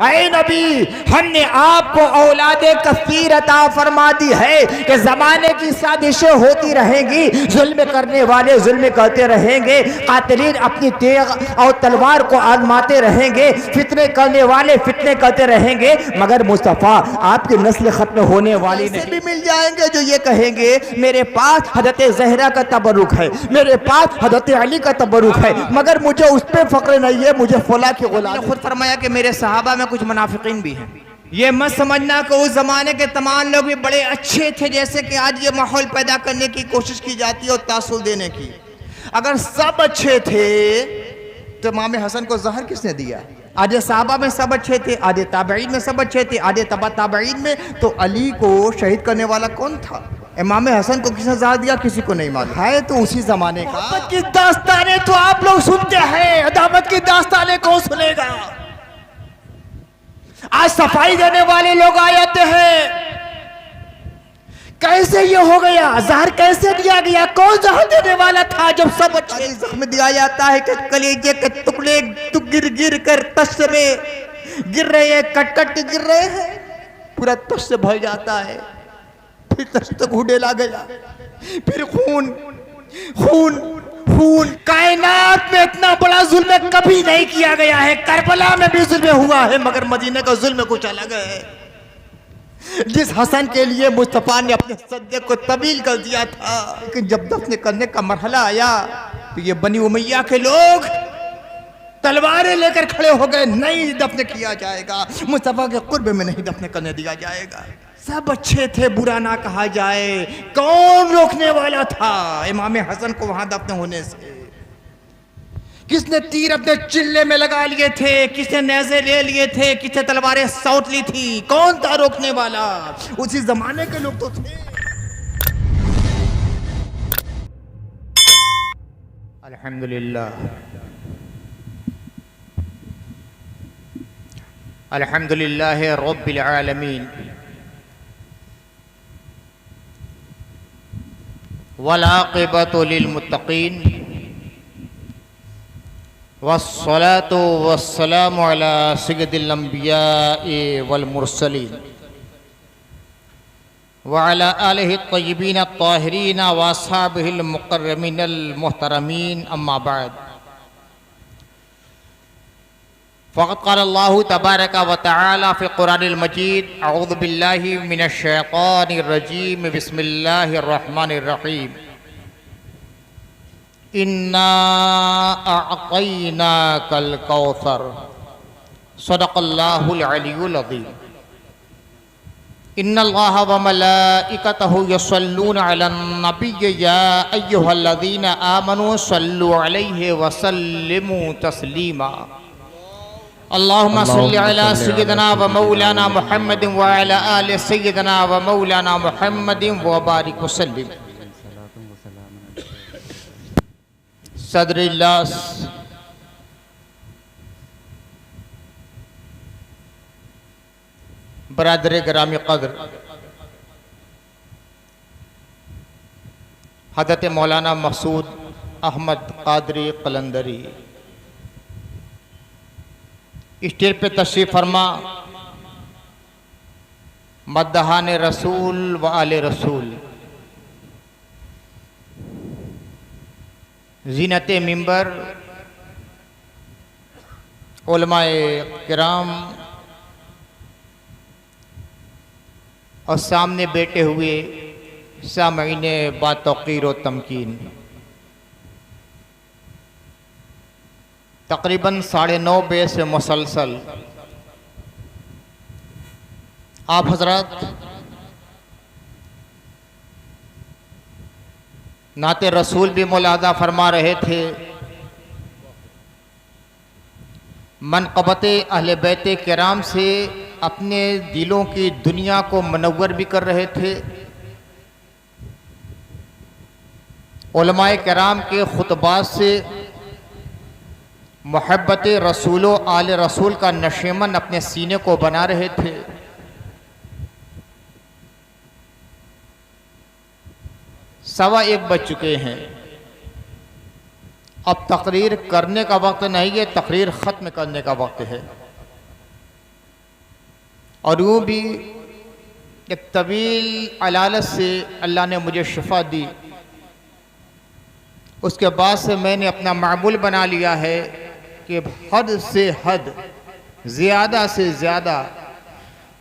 ऐ नबी, हमने आपको औलादे कसीर अता फरमा दी है कि जमाने की साजिशें होती रहेंगी, जुल्म करने वाले जुल्म करते रहेंगे, कातिलीन अपनी तेग और तलवार को आजमाते रहेंगे, फितने करने वाले फितने करते रहेंगे, मगर मुस्तफ़ा आपकी नस्ल खत्म होने वाली नहीं। भी मिल जाएंगे जो ये कहेंगे मेरे पास हज़रत ज़हरा का तबरुक है, मेरे पास हज़रत अली का तबरुक है, मगर मुझे उस पर फक्र नहीं है, मुझे फला के गुलाम। खुद फरमाया कि मेरे सहाबा में कुछ मुनाफिकीन भी हैं। ये मत समझना कि उस जमाने के तमाम लोग भी बड़े अच्छे थे जैसे कि आज ये माहौल पैदा करने की कोशिश की जाती है और तासुर देने की। अगर सब अच्छे थे तो इमाम हसन को जहर किसने दिया? आधे सहाबा में सब अच्छे थे, आधे ताबईन में सब अच्छे थे, आधे तबा ताबईन में। तो अली को शहीद करने वाला कौन था? इमाम हसन को किसने जहर दिया? किसी को नहीं मालूम है। तो उसी जमाने का मोहब्बत की दास्तानें तो आप लोग सुनते हैं, अदावत की दास्तानें कौन सुनेगा? आज सफाई देने वाले लोग आ जाते हैं, कैसे ये हो गया, जहर कैसे दिया गया, कौन जहर देने वाला था जब सब अच्छे? जख्म दिया जाता है कि कलेजे के टुकड़े गिर गिर कर तश में गिर रहे हैं, कट कट के गिर रहे हैं, पूरा तश से भर जाता है, फिर तश तक उड़ेला गया, फिर खून खून खून। कायनात में इतना बड़ा जुल्म कभी नहीं किया गया है। करबला में भी जुल्म हुआ है, मगर मदीना का जुल्म कुछ अलग है। जिस हसन के लिए मुस्तफ़ा ने अपने सद्दे को तबील कर दिया था, लेकिन जब दफन करने का मरहला आया तो ये बनी उमैया के लोग तलवारें लेकर खड़े हो गए, नहीं दफन किया जाएगा, मुस्तफ़ा के कुर्ब में नहीं दफन करने दिया जाएगा। सब अच्छे थे, बुरा ना कहा जाए, कौन रोकने वाला था इमाम हसन को वहां दफन होने से? किसने तीर अपने चिल्ले में लगा लिए थे, किसने नेज़े ले लिए थे, किसने तलवारें सौंट ली थी, कौन था रोकने वाला? उसी जमाने के लोग तो थे। अल्हम्दुलिल्लाह अल्हम्दुलिल्लाह रब्बिल आलमीन वल आक़िबतु लिल मुत्तक़ीन वस्सलातु वस्सलामु अला सय्यिदिल अंबिया'i वल मुरसलीन व अला आलिहि त्तय्यिबीन अत्ताहिरीन व अस्हाबिहिल मुकर्रमीनल मुहतरमीन अम्मा बाद। फ़क़द क़ाला अल्लाहु तबारक व तआला फ़िल क़ुरानिल मजीद अऊज़ु बिल्लाहि मिनश शैतानिर रजीम बिस्मिल्लाहिर रहमानिर रहीम इन्ना अअतैनाकल कौसर सदक़ल्लाहुल अलियुल अज़ीम। इन्नल्लाहा व मलाइकतहु यस्सल्लूना अलन नबिय्यि या अय्युहल्लज़ीना आमनू सल्लु अलैहि व सल्लिमू तस्लीमा। अल्लाहुम्मा सल्लि अला सय्यिदिना व मौलाना मुहम्मदिन व अला आलि सय्यिदिना व मौलाना मुहम्मदिन व बारिक व सल्लिम। सदरिल्लास बरादर ग्रामी कदर हज़रत मौलाना मकसूद अहमद कादरी कलंदरी स्टेज पे तशरीफ़ फरमा, मद्दहान रसूल व आले रसूल, ज़ीनत मिंबर, उलमाए किराम और सामने बैठे हुए सामईन बातौक़ीर व तमकीन, तकरीबन 9:30 बजे से मुसलसल आप हजरत नाते रसूल भी मुलादा फरमा रहे थे, मनक़बत अहले बैत किराम से अपने दिलों की दुनिया को मनव्वर भी कर रहे थे, उलमाए किराम के खुतबात से मोहब्बत रसूल व आले रसूल का नशेमन अपने सीने को बना रहे थे। सवा 1 बज चुके हैं, अब तकरीर करने का वक्त नहीं है, तकरीर ख़त्म करने का वक्त है। और यूँ भी एक तवील अलालत से अल्लाह ने मुझे शिफा दी। उसके बाद से मैंने अपना मामूल बना लिया है कि हद से हद, ज़्यादा से ज़्यादा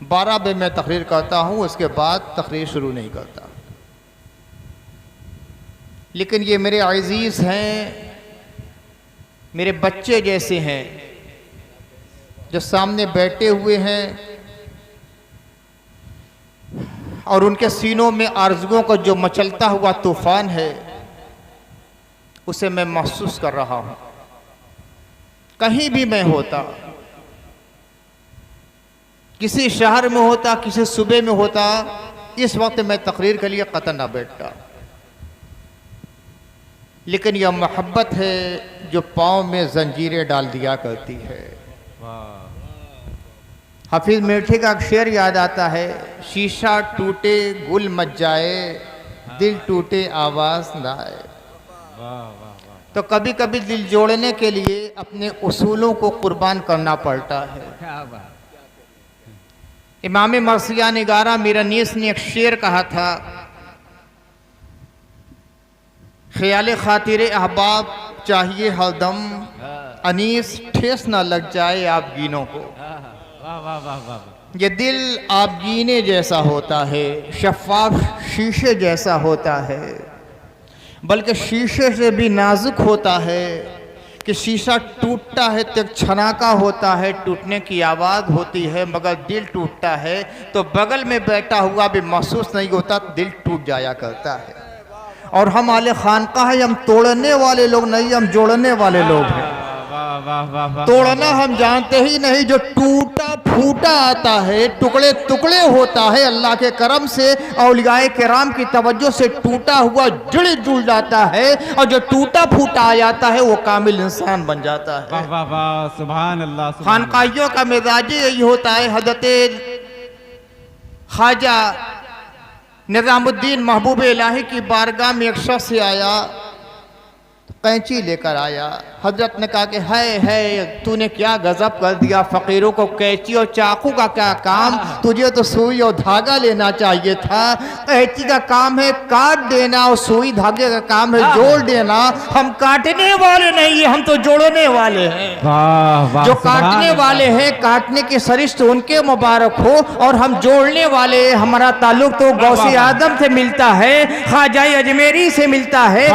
12 बजे मैं तकरीर करता हूँ, उसके बाद तकरीर शुरू नहीं करता। लेकिन ये मेरे अज़ीज़ हैं, मेरे बच्चे जैसे हैं, जो सामने बैठे हुए हैं और उनके सीनों में आरज़ुओं का जो मचलता हुआ तूफ़ान है उसे मैं महसूस कर रहा हूँ। कहीं भी मैं होता, किसी शहर में होता, किसी सूबे में होता, इस वक्त मैं तकरीर के लिए कतई ना बैठता। लेकिन यह मोहब्बत है जो पाँव में जंजीरें डाल दिया करती है। हाफिज मीठे का एक शेर याद आता है, शीशा टूटे गुल मच जाए, दिल टूटे आवाज़ ना आए। तो कभी कभी दिल जोड़ने के लिए अपने उसूलों को कुर्बान करना पड़ता है। इमाम मरसिया निगारा मीरानीस ने एक शेर कहा था, ख्याल खातिर अहबाब चाहिए हरदम, अनीस ठेस ना लग जाए आप गीनों को। ये दिल आप गीने जैसा होता है, शफ़ाफ शीशे जैसा होता है, बल्कि शीशे से भी नाजुक होता है कि शीशा टूटता है तो छनाका होता है, टूटने की आवाज़ होती है, मगर दिल टूटता है तो बगल में बैठा हुआ भी महसूस नहीं होता, दिल टूट जाया करता है। और हम आले खानका है, हम तोड़ने वाले लोग नहीं, हम जोड़ने वाले लोग हैं। तोड़ना हम जानते ही नहीं, जो टूटा फूटा आता है, टुकड़े टुकड़े होता है, अल्लाह के करम से औलियाए किराम की तवज्जो से टूटा हुआ जुड़ जाता है, और जो टूटा फूटा आ जाता है वो कामिल इंसान बन जाता है। सुभान अल्लाह। खानकाइयों का मिजाज यही होता है। हज़रत ख्वाजा निज़ामुद्दीन महबूब इलाही की बारगाह में एक शख्स आया, कैंची लेकर आया। हजरत ने कहा कि है तूने क्या गजब कर दिया, फ़कीरों को कैंची और चाकू का क्या काम, तुझे तो सुई और धागा लेना चाहिए था। कैंची का काम है काट देना और सुई धागे का काम है जोड़ देना। हम काटने वाले नहीं, हम तो जोड़ने वाले हैं। जो काटने वाले हैं, काटने की सरिश्त उनके मुबारक हो, और हम जोड़ने वाले, हमारा ताल्लुक तो गौसे आदम से मिलता है, ख्वाजा अजमेरी से मिलता है,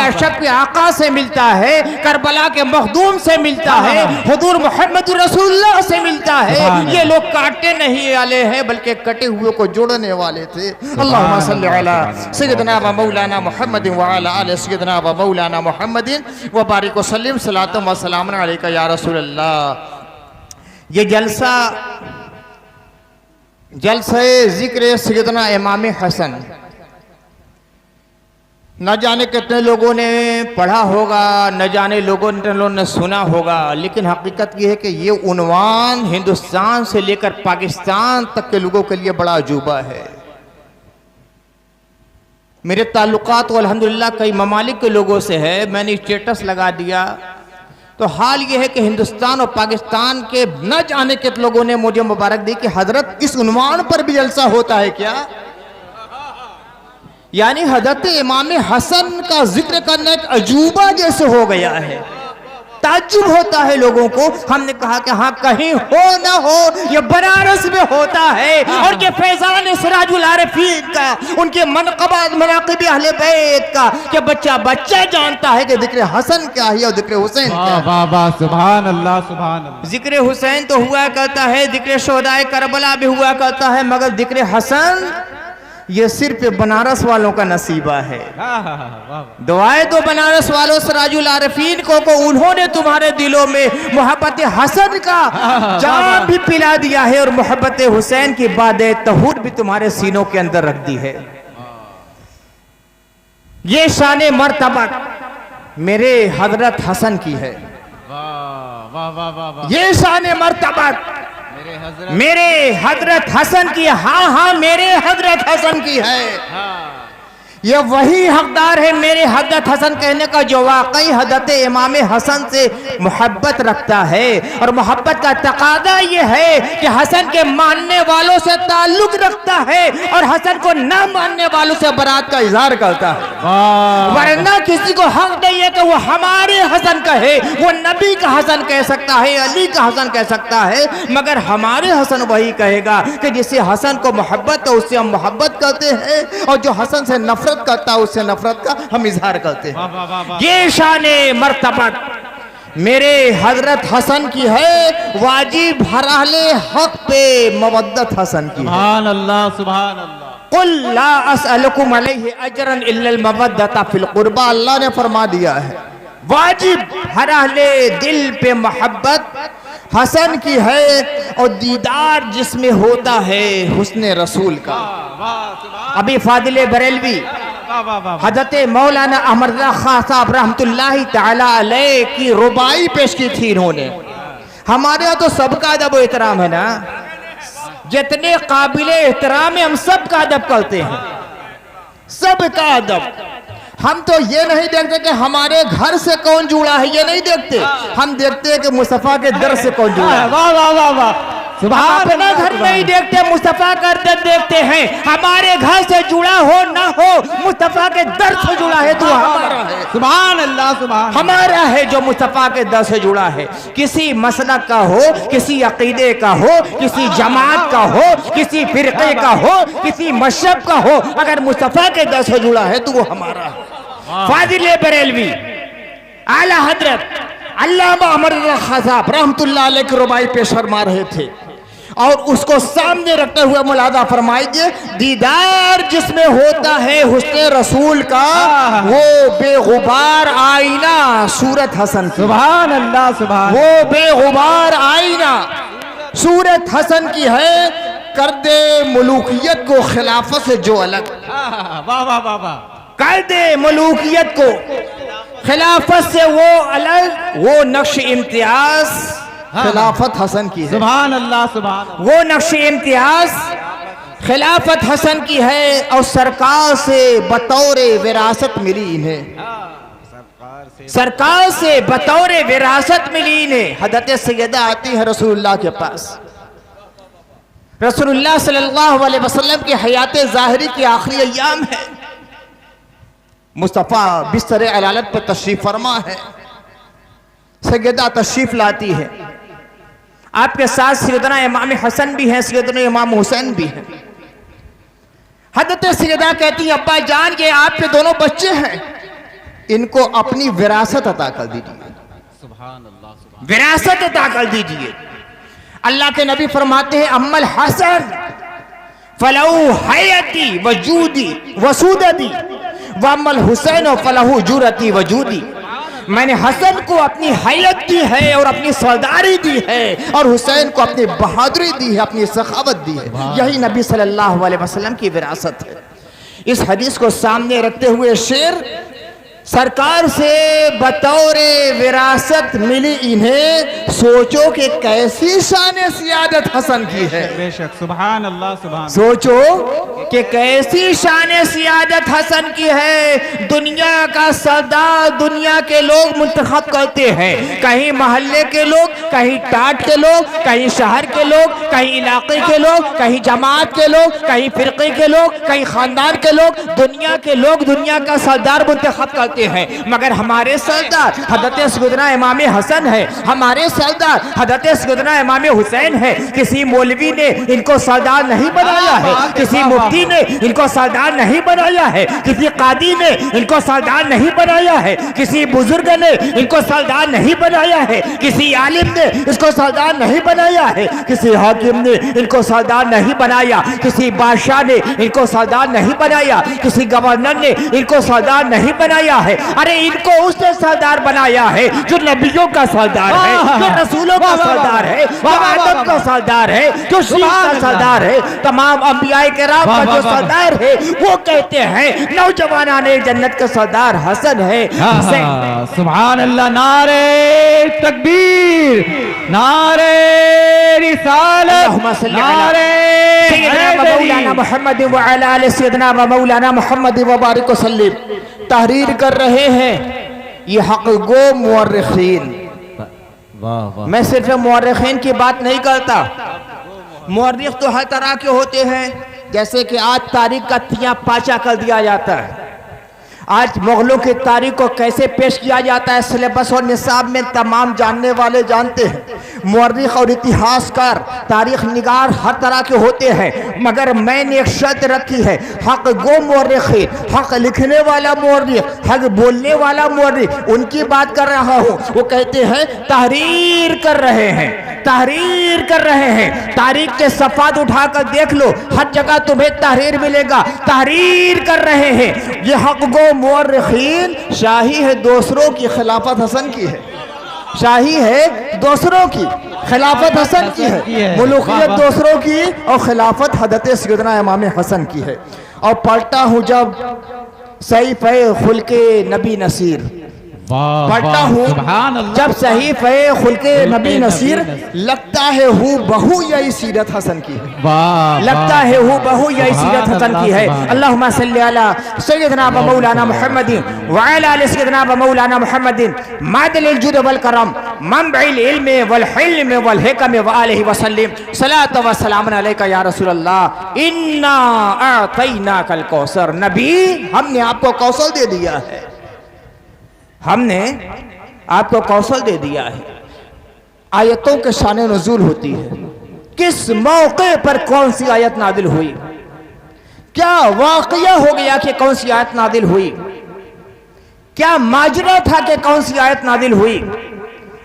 अशक के आका से मिलता है, करबला के मखदूम से मिलता है, हुजूर मोहम्मद रसूलुल्लाह से मिलता है। ये लोग काटने नहीं वाले हैं, बल्कि कटे हुए को जोड़ने वाले थे। अल्लाहुम्मा सल्ली अला सय्यिदना व मौलाना मुहम्मद व अला आलि सय्यिदना व मौलाना मुहम्मदिन व बारिक व सल्लिम सलातम व सलामन अलैका या रसूलल्लाह। ये जलसा ज़िक्र सय्यिदना इमाम हसन, न जाने कितने लोगों ने पढ़ा होगा, न जाने लोगों ने सुना होगा, लेकिन हकीकत यह है कि ये उन्वान हिंदुस्तान से लेकर पाकिस्तान तक के लोगों के लिए बड़ा अजूबा है। मेरे ताल्लुकात अल्हम्दुलिल्लाह कई ममालिक के लोगों से है, मैंने स्टेटस लगा दिया। तो हाल ये है कि हिंदुस्तान और पाकिस्तान के न जाने कितने लोगों ने मुझे मुबारक दी कि हजरत इस उन्वान पर भी जलसा होता है क्या। यानी हजरत इमाम हसन का जिक्र करना एक अजूबा जैसे हो गया है। ताज्जुब होता है लोगों को। हमने कहा कि हाँ, कहीं हो ना हो, ये बनारस में होता है, और ये फैजान सिराजुल आरिफीन का, उनके मनक़बात मनाक़िब अहले बैत का, कि बच्चा बच्चा जानता है कि जिक्र हसन क्या है और जिक्र हुसैन क्या है। वाह वाह, सुभान अल्लाह सुभान अल्लाह। जिक्र हुसैन तो हुआ करता है, जिक्र शोहदाए करबला भी हुआ करता है, मगर जिक्र हसन ये सिर्फ बनारस वालों का नसीबा है। दुआएं दो बनारस वालों सिराजुल आरिफीन को उन्होंने तुम्हारे दिलों में मोहब्बत हसन का जाम भी पिला दिया है, और मोहब्बत हुसैन की बादे तहूर भी तुम्हारे सीनों के अंदर रख दी है। ये शान मर्तबत मेरे हजरत हसन की है। ये शान मर्तबत मेरे हजरत हसन की, हाँ हाँ मेरे हजरत हसन की है। ये वही हकदार है मेरे हजरत हसन कहने का जो वाकई हजरत इमाम हसन से मोहब्बत रखता है। और मोहब्बत का तकादा ये है कि हसन के मानने वालों से ताल्लुक रखता है और हसन को न मानने वालों से बरात का इजहार करता है। वरना किसी को हक नहीं है कि वो हमारे हसन कहे, वो नबी का हसन कह सकता है, अली का हसन कह सकता है, मगर हमारे हसन वही कहेगा कि जिसे हसन को मोहब्बत है उससे हम मोहब्बत करते हैं, और जो हसन से नफरत करता है उससे नफरत का हम इजहार करते हैं। ये शाने मर्तबत मेरे हजरत हसन की है, वाजिब हराले हक पे मवद्दत हसन की है। सुभान अल्लाह, सुभान अल्लाह। कुल ला असअलुकुम अलैहि अजरन इल्लल मवद्दता फिल कुर्बा, अल्लाह ने फरमा दिया है वाजिब हराले दिल पे मोहब्बत हसन की है, और दीदार जिसमें होता है हुस्ने रसूल का। अभी फादिले बरेलवी हजरत मौलाना अमरदा खां साहब रहमतुल्लाहि ताला अलैह की रुबाई पेश की थी इन्होंने। हमारे यहाँ तो सबका अदब एहतराम है ना, जितने काबिले एहतराम है हम सबका अदब करते हैं, सबका अदब। हम तो ये नहीं देखते कि हमारे घर से कौन जुड़ा है, ये नहीं देखते, हम देखते हैं कि मुस्तफा के दर से कौन जुड़ा है। वाह वाह वाह वाह, अपना घर नहीं देखते, मुस्तफा का दर देखते हैं। हमारे घर से जुड़ा हो ना हो, मुस्तफा के दर से जुड़ा है तो हमारा है। सुभान अल्लाह, सुभान हमारा है जो मुस्तफा के दर से जुड़ा है। किसी मसलक का हो, किसी अकीदे का हो, किसी जमात का हो, किसी फिरके का हो, किसी मशहब का हो, अगर मुस्तफा के दर से जुड़ा है तो वो हमारा है। फाजिले बरेलवी आला हजरत अल्लामा अमरदा खां साहब रहमतुल्लाह अलैह की रुबाई पेश फरमा रहे थे, और उसको सामने रखते हुए मुलादा फरमाइए, दीदार जिसमें होता है हुस्ने रसूल का, वो बेगुबार आईना सूरत हसन। सुभान अल्लाह, सुभान। वो बेगुबार आईना सूरत हसन की है, कर दे मुलूकियत को खिलाफत से जो अलग। वाह वाह वाह वाह, कर दे मुलूकियत को खिलाफत से वो अलग, वो नक्श इम्तियाज खिलाफत हसन की है। सुभान अल्लाह, सुभान। वो नक्श इम्तियाज खिलाफत हसन की है, और सरकार से बतौर विरासत मिली इन्हें, सरकार से बतौर विरासत मिली इन्हें। हजरत सैयदा आती है रसूलुल्लाह के पास, रसूलुल्लाह सल्लल्लाहु अलैहि वसल्लम की हयात ज़ाहिरी की आखिरी अय्याम है। मुस्तफ़ा बिस्तर अलालत पर तशरीफ फरमा है, सैयदा तशरीफ लाती है, आपके साथ सैयदना इमाम हसन भी हैं, सैयदना इमाम हुसैन भी हैं। हजरत सैयदा कहती है, अब्बा जान ये आपके दोनों बच्चे हैं, इनको अपनी विरासत अता कर दीजिए। सुभान अल्लाह, सुभान। विरासत अता कर दीजिए। अल्लाह के नबी फरमाते हैं, अम्मल हसन फलहू हयती वजूदी वसूदती वअम्मल हुसैन फलहू जुरती वजूदी। मैंने हसन को अपनी हयत दी है और अपनी सरदारी दी है, और हुसैन को अपनी बहादुरी दी है, अपनी सखावत दी है। यही नबी सल्लल्लाहु अलैहि वसल्लम की विरासत है। इस हदीस को सामने रखते हुए शेर, सरकार से बतौर विरासत मिली इन्हें, सोचो कि कैसी शान सियादत हसन की है। बेशक, सुभान अल्लाह, सुभान। सोचो कि कैसी शान सियादत हसन की है। दुनिया का सरदार दुनिया के लोग मुंतखब करते हैं, कहीं मोहल्ले के लोग, कहीं टाट के लोग, कहीं शहर के लोग, कहीं इलाके के लोग, कहीं जमात के लोग, कहीं फिरके के लोग, कहीं खानदान के लोग। दुनिया के लोग दुनिया का सरदार मुंतखब करते हैं, मगर हमारे सरदार हजरत सैयदना इमाम हसन है, हमारे सरदार हजरत सैयदना इमाम हुसैन है। किसी मौलवी ने इनको सरदार नहीं बनाया है, किसी मुफ्ती ने इनको सरदार नहीं बनाया है, किसी कादी ने इनको सरदार नहीं बनाया है, किसी बुजुर्ग ने इनको सरदार नहीं बनाया है, किसी आलिम ने इसको सरदार नहीं बनाया है, किसी हाकिम ने इनको सरदार नहीं बनाया, किसी बादशाह ने इनको सरदार नहीं बनाया, किसी गवर्नर ने इनको सरदार नहीं बनाया है। अरे इनको उसने सरदार बनाया है जो नबियों का सरदार है, जो रसूलों का सरदार है, जो आदम का सरदार है, जो शीश का सरदार है, तमाम अंबियाए किराम का जो सरदार है। वो कहते हैं नौजवानाने जन्नत का सरदार हसन है। सुभान अल्लाह, नारे तकबीर, नारे रिसालत, नारे सैयदना व मौलाना मोहम्मद व अला आले सैयदना व मौलाना मोहम्मद व बारिक वसल्लम तहरीर कर रहे हैं ये हक गो मुअर्रिखीन। वाह वाह। मैं सिर्फ मुअर्रिखीन की बात नहीं करता, मुअर्रिख तो हर तरह के होते हैं। जैसे कि आज तारीख का तिया पाचा कर दिया जाता है, आज मुगलों की तारीख को कैसे पेश किया जाता है सिलेबस और निसाब में तमाम जानने वाले जानते हैं। मुअर्रिख और इतिहासकार तारीख निगार हर तरह के होते हैं, मगर मैंने एक शर्त रखी है, हक गो मुअर्रिखीन, हक लिखने वाला मुअर्रिख, हक बोलने वाला मुअर्रिख, उनकी बात कर रहा हूँ। वो कहते हैं तहरीर कर रहे हैं, तहरीर कर रहे हैं। तारीख के सफ़ात उठाकर देख लो, हर जगह तुम्हें तहरीर मिलेगा, तहरीर कर रहे हैं। ये हक गो मुअर्रिखीन शाही है दूसरों की, खिलाफत हसन की है, शाही है दूसरों की, खिलाफत हसन की है, मुलूकियत दूसरों की और खिलाफत हदरत सैयदना इमाम हसन की है। और पढ़ता हूँ जब सहीफ़े खुल्के नबी नसीर, पढ़ता हूँ जब सहीफ़े खुल्के नबी नसीर, लगता है हूँ बहु यही सीरत हसन की है, लगता है हूँ बहु यही सीरत हसन की है। अल्लाहुम्मा सल्ली अला सैयदना व मौलाना मुहम्मदिन व अला आले सैयदना व मौलाना मुहम्मदिन मादिल जुद वल करम मंबइल इल्म वल हिल्म वल हिकम व आलिहि वसल्लम सलात व सलाम अलैका या रसूल अल्लाह इन्ना अतैनाकल कौसर। नबी हमने आपको कौशल दे दिया है, हमने आपको कौशल दे दिया है। आयतों के शान नुज़ूल होती है, किस मौके पर कौन सी आयत नादिल हुई, क्या वाक़या हो गया कि कौन सी आयत नादिल हुई, क्या माजरा था कि कौन सी आयत नादिल हुई।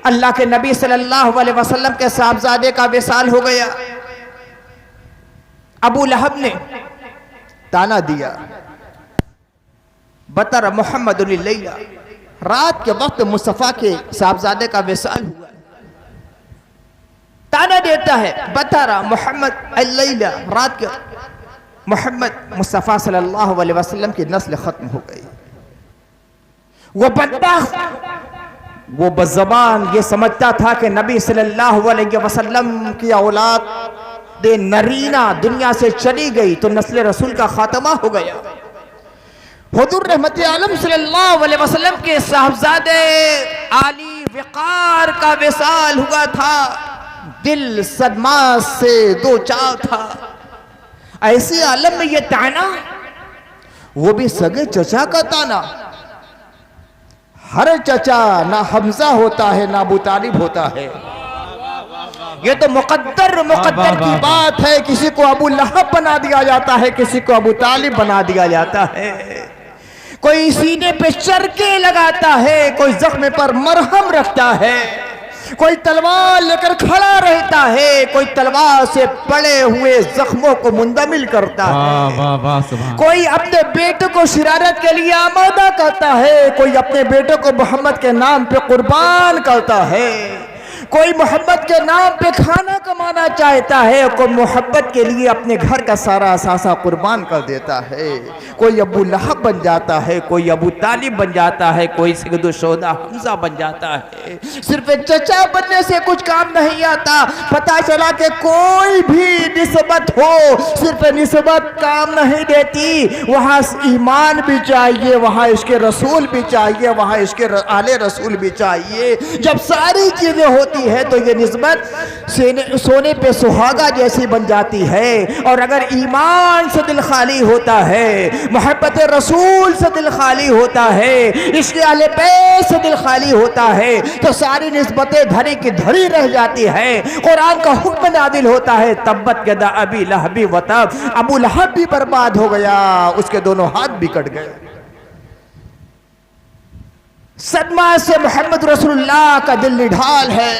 अल्लाह के नबी सल्लल्लाहु अलैहि वसल्लम के साहबजादे का विसाल हो गया, अबू लहब ने ताना दिया, बतर मोहम्मद लैला, रात के वक्त मुस्तफ़ा के साहबजादे का विसाल हुआ, ताना देता है, बतारा मोहम्मद लैला, रात के मोहम्मद मुस्तफ़ा सल्लल्लाहु अलैहि वसल्लम की नस्ल खत्म हो गई। वो बदबख्त, वो बज़बान ये समझता था कि नबी सल्लल्लाहु अलैहि वसल्लम की औलाद दे नरीना दुनिया से चली गई तो नस्ल रसूल का खात्मा हो गया। हुजूर रहमत आलम सल्लल्लाहु अलैहि वसल्लम के साहबजादे आली वक़ार का विसाल हुआ था, दिल सदमा से दो चार था। ऐसे आलम में ये ताना, वो भी सगे चचा का ताना। हर चचा ना हमजा होता है ना अबू तालिब होता है, ये तो मुकद्दर की बात है। किसी को अबू लहब बना दिया जाता है, किसी को अबू तालिब बना दिया जाता है, कोई सीने पे चरके लगाता है, कोई जख्म पर मरहम रखता है, कोई तलवार लेकर खड़ा रहता है, कोई तलवार से पड़े हुए जख्मों को मुंदमिल करता है, कोई अपने बेटे को शरारत के लिए आमादा करता है, कोई अपने बेटे को मोहम्मद के नाम पे कुर्बान करता है, कोई मोहब्बत के नाम पे खाना कमाना चाहता है, कोई मोहब्बत के लिए अपने घर का सारा असासा कुर्बान कर देता है, कोई अबू लहब बन जाता है, कोई अबू तालिब बन जाता है, कोई सैयदुल शुहदा हमजा बन जाता है। सिर्फ एक चचा बनने से कुछ काम नहीं आता। पता चला कि कोई भी निस्बत हो, सिर्फ निस्बत काम नहीं देती, वहाँ ईमान भी चाहिए, वहाँ इसके रसूल भी चाहिए, वहाँ इसके आले रसूल भी चाहिए। जब सारी चीजें होती है तो ये निस्बत सोने पे सुहागा जैसी बन जाती है। और अगर ईमान से दिल खाली होता है, मोहब्बत रसूल से दिल खाली होता है, इसके आले पे से दिल खाली होता है, तो सारी निस्बतें धरी की धरी रह जाती है। कुरान का हुक्म नादिल होता है, तब्बत यदा अबी लहबी व तब, अबू लहब भी बर्बाद हो गया, उसके दोनों हाथ भी कट गए। सदमा से मोहम्मद रसूलुल्लाह का दिल निढाल है,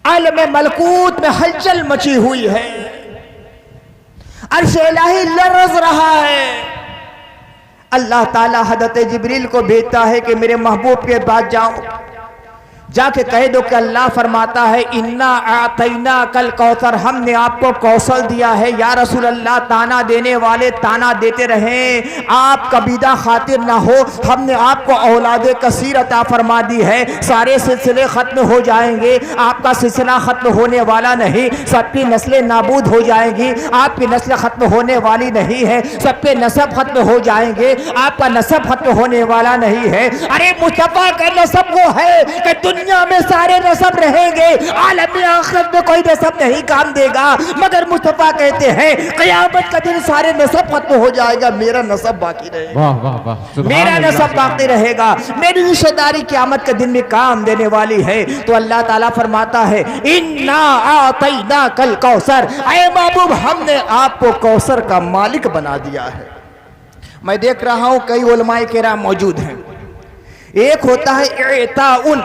आलम मलकूत में हलचल मची हुई है, अर्श इलाही लरज़ रहा है। अल्लाह ताला हज़रत जिब्रील को भेजता है कि मेरे महबूब के पास जाओ, जाके कह दो कि अल्लाह फरमाता है इन्ना आतैना कल कौसर, हमने आपको कौशल दिया है। या रसूल अल्लाह, ताना देने वाले ताना देते रहें, आप कबीदा खातिर ना हो। हमने आपको औलाद कसीर अता फरमा दी है, सारे सिलसिले ख़त्म हो जाएंगे, आपका सिलसिला ख़त्म होने वाला नहीं, सबकी नस्लें नाबूद हो जाएंगी, आपकी नस्ल ख़त्म होने वाली नहीं है, सबके नसब ख़त्म हो जाएंगे, आपका नसब ख़त्म होने वाला नहीं है। अरे मुस्तफ़ा का नसब वो है कि दुनिया में सारे नसब रहेंगे, आलम आखिरत में कोई नसब नहीं काम देगा, मगर मुस्तफ़ा कहते हैं क़यामत का दिन सारे नसब खत्म हो जाएगा, मेरा नसब बाकी रहेगा। वाह वाह वाह, मेरा नसब बाकी रहेगा, मेरी रिश्तेदारी क़यामत के दिन में काम देने वाली है। तो अल्लाह ताला फरमाता है इन्ना आतैना कल कौसर, ऐ महबूब हमने आपको कौसर का मालिक बना दिया है। मैं देख रहा हूं कई उलमाए किराम मौजूद हैं। एक होता है एताउन,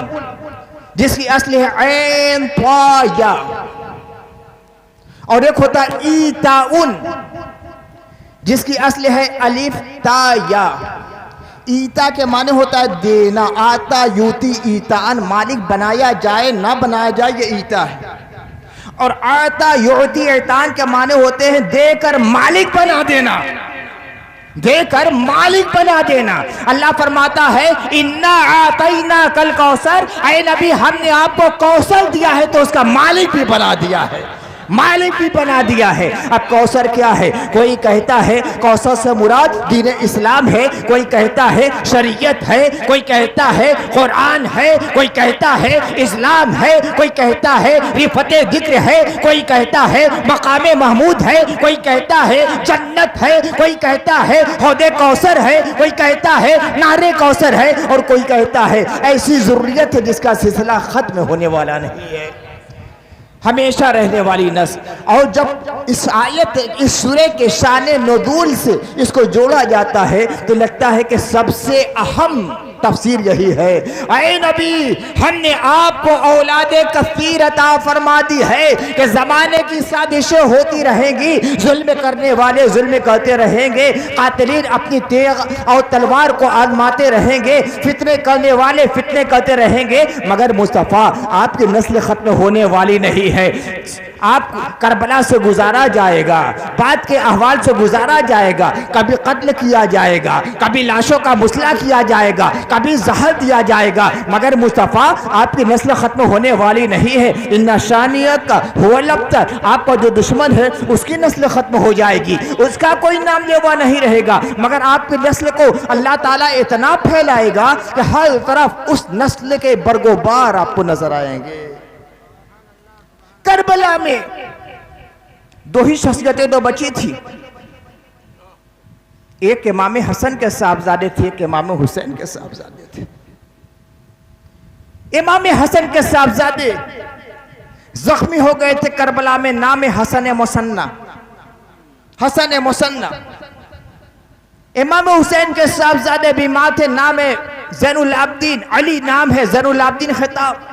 जिसकी असली है ऐन त्वा, और एक होता है ईताउन, जिसकी असली है अलिफ ता या। ईता के माने होता है देना, आता यूती ईतान, मालिक बनाया जाए ना बनाया जाए, ये ईता है। और आता यूती ईतान के माने होते हैं देकर मालिक बना देना, देकर मालिक बना देना। अल्लाह फरमाता है इन्ना आतैना कल कौसर, ऐ नबी हमने आपको कौशल दिया है तो उसका मालिक भी बना दिया है, मालिक भी बना दिया है। अब कौसर क्या है? कोई कहता है कौसर से मुराद दीन इस्लाम है, कोई कहता है शरीयत है, कोई कहता है कुरान है, कोई कहता है इस्लाम है, कोई कहता है रिफते जिक्र है, कोई कहता है मकामे महमूद है, कोई कहता है जन्नत है, कोई कहता है हौदे कौसर है, कोई कहता है नारे कौसर है, और कोई कहता है ऐसी ज़रूरियत है जिसका सिलसिला खत्म होने वाला नहीं है, हमेशा रहने वाली नस्ल। और जब इस आयत, इस सूरे के शाने नुज़ूल से इसको जोड़ा जाता है तो लगता है कि सबसे अहम तफसीर यही है, ऐ नबी हमने आपको औलादे कसीर अता फरमा दी है कि ज़माने की साजिशें होती रहेंगी, जुल्म करने वाले जुल्म करते रहेंगे, कातिलीन अपनी तेग और तलवार को आजमाते रहेंगे, फितने करने वाले फितने करते रहेंगे, मगर मुस्तफ़ा आपकी नस्ल ख़त्म होने वाली नहीं है। आप करबला से गुजारा जाएगा, बाद के अहवाल से गुजारा जाएगा, कभी कत्ल किया जाएगा, कभी लाशों का मुसला किया जाएगा, कभी जहर दिया जाएगा, मगर मुस्तफ़ा आपकी नस्ल ख़त्म होने वाली नहीं है। इन्ना शानियत का हुवल-अब्तर, आपका जो दुश्मन है उसकी नस्ल ख़त्म हो जाएगी, उसका कोई नाम लेवा नहीं रहेगा, मगर आपकी नस्ल को अल्लाह ताला इतना फैलाएगा कि हर तरफ उस नस्ल के बरगोबार आपको नजर आएंगे। करबला में दो ही शख्सियतें दो बची थी, एक इमाम हसन के साहबजादे थे, एक इमाम हुसैन के साहबजादे थे। इमाम हसन के साहबजादे जख्मी हो गए थे करबला में, नाम हसन मुसन्ना, हसन मुसन्ना। इमाम हुसैन के साहबजादे बीमार थे, नाम ज़ैनुल आबिदीन, अली नाम है, ज़ैनुल आबिदीन खिताब।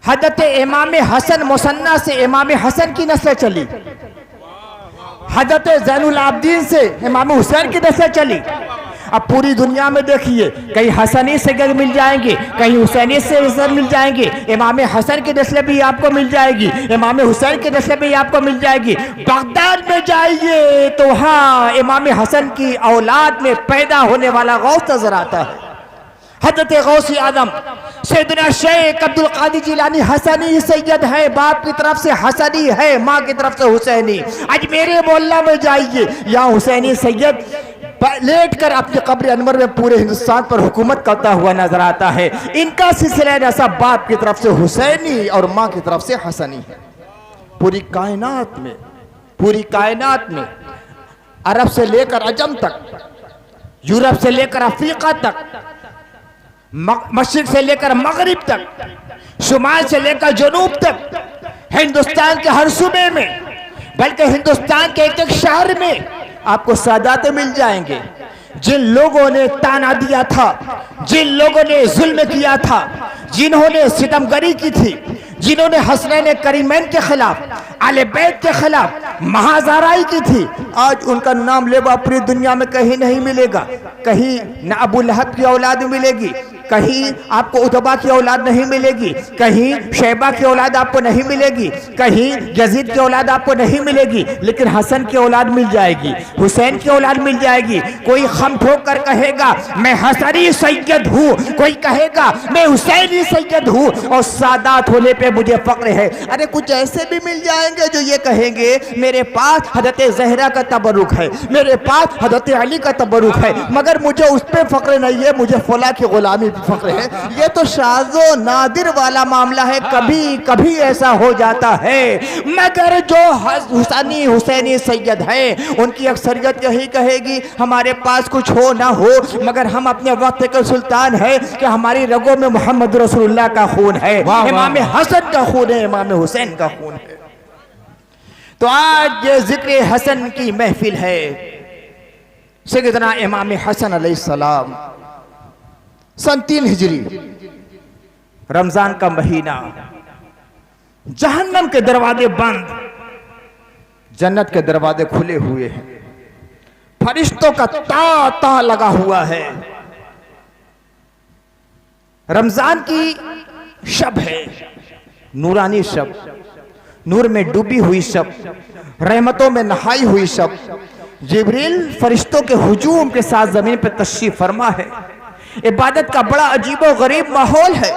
हज़रत इमाम हसन मुसन्ना से इमाम हसन की नस्ल चली, हज़रत ज़ैनुल आबिदीन से इमाम हुसैन की नस्ल चली। अब पूरी दुनिया में देखिए, कहीं हसनी से मिल जाएंगे, कहीं हुसैनी से मिल जाएंगे, इमाम हसन की नस्ल भी आपको मिल जाएगी, इमाम हुसैन की नस्ल भी आपको मिल जाएगी। बगदाद में जाइए तो वहाँ इमाम हसन की औलाद में पैदा होने वाला गौस नजर आता है। हज़रत गौसे आज़म सैयदना शेख अब्दुल कादिर जिलानी हसनी सैयद है, बाप की तरफ से हसनी है, माँ की तरफ से हुसैनी। आज मेरे मोहल्ला में जाइए, यहाँ हुसैनी सैयद लेट कर अपने कब्र अनवर में पूरे हिंदुस्तान पर हुकूमत करता हुआ नजर आता है। इनका सिलसिला नसब बाप की तरफ से हुसैनी और माँ की तरफ से हसनी है। पूरी कायनात में, पूरी कायनात में अरब से लेकर अजम तक, यूरोप से लेकर अफ्रीका तक, मशरिक से लेकर मगरिब तक, शुमाल से लेकर जनूब तक, हिंदुस्तान के हर सूबे में, बल्कि हिंदुस्तान के एक एक शहर में आपको सादात मिल जाएंगे। जिन लोगों ने ताना दिया था, जिन लोगों ने जुल्म किया था, जिन्होंने सितमगरी की थी, जिन्होंने हसनैन करीमैन के खिलाफ, आले बैत के खिलाफ महाज़ाराई की थी, आज उनका नाम लेवा पूरी दुनिया में कहीं नहीं मिलेगा। कहीं न अबू लहब की औलाद मिलेगी, कहीं आपको उतबा की औलाद नहीं मिलेगी, कहीं शैबा की औलाद आपको नहीं मिलेगी, कहीं यजीद की औलाद आपको नहीं मिलेगी, लेकिन हसन की औलाद मिल जाएगी, हुसैन की औलाद मिल जाएगी। कोई खम ठोक कर कहेगा मैं हसनी सैयद हूँ, कोई कहेगा मैं हुसैनी सैयद हूँ और सादात होने पे मुझे फक्र है। अरे कुछ ऐसे भी मिल जाएंगे जो ये कहेंगे मेरे पास हजरत जहरा का तबरुक है, मेरे पास हजरत अली का तबरुक है, मगर मुझे उस पर फक्र नहीं है, मुझे फला की गुलामी पे फक्र है। ये तो शाज़ो नादिर वाला मामला है, कभी कभी ऐसा हो जाता है। मगर जो हुसैनी हुसैनी सैयद है उनकी अक्सरियत यही कहेगी हमारे पास कुछ हो ना हो, मगर हम अपने वक्त के सुल्तान है कि हमारी रगों में मोहम्मद रसूलुल्लाह का खून है, इमाम हसन का खून है, इमाम हुसैन का खून है। तो आज ये जिक्र हसन की महफिल है। सैयदना इमाम हसन अलैहिस्सलाम सन 3 हिजरी रमजान का महीना, जहन्नम के दरवाजे बंद, जन्नत के दरवाजे खुले हुए हैं, फरिश्तों का तांता लगा हुआ है। रमजान की शब है, नूरानी शब, नूर में डूबी हुई शब, रहमतों में नहाई हुई शब। जिब्रील फरिश्तों के हुजूम के साथ जमीन पर तशरीफ फरमा है। इबादत का बड़ा अजीबो गरीब माहौल है।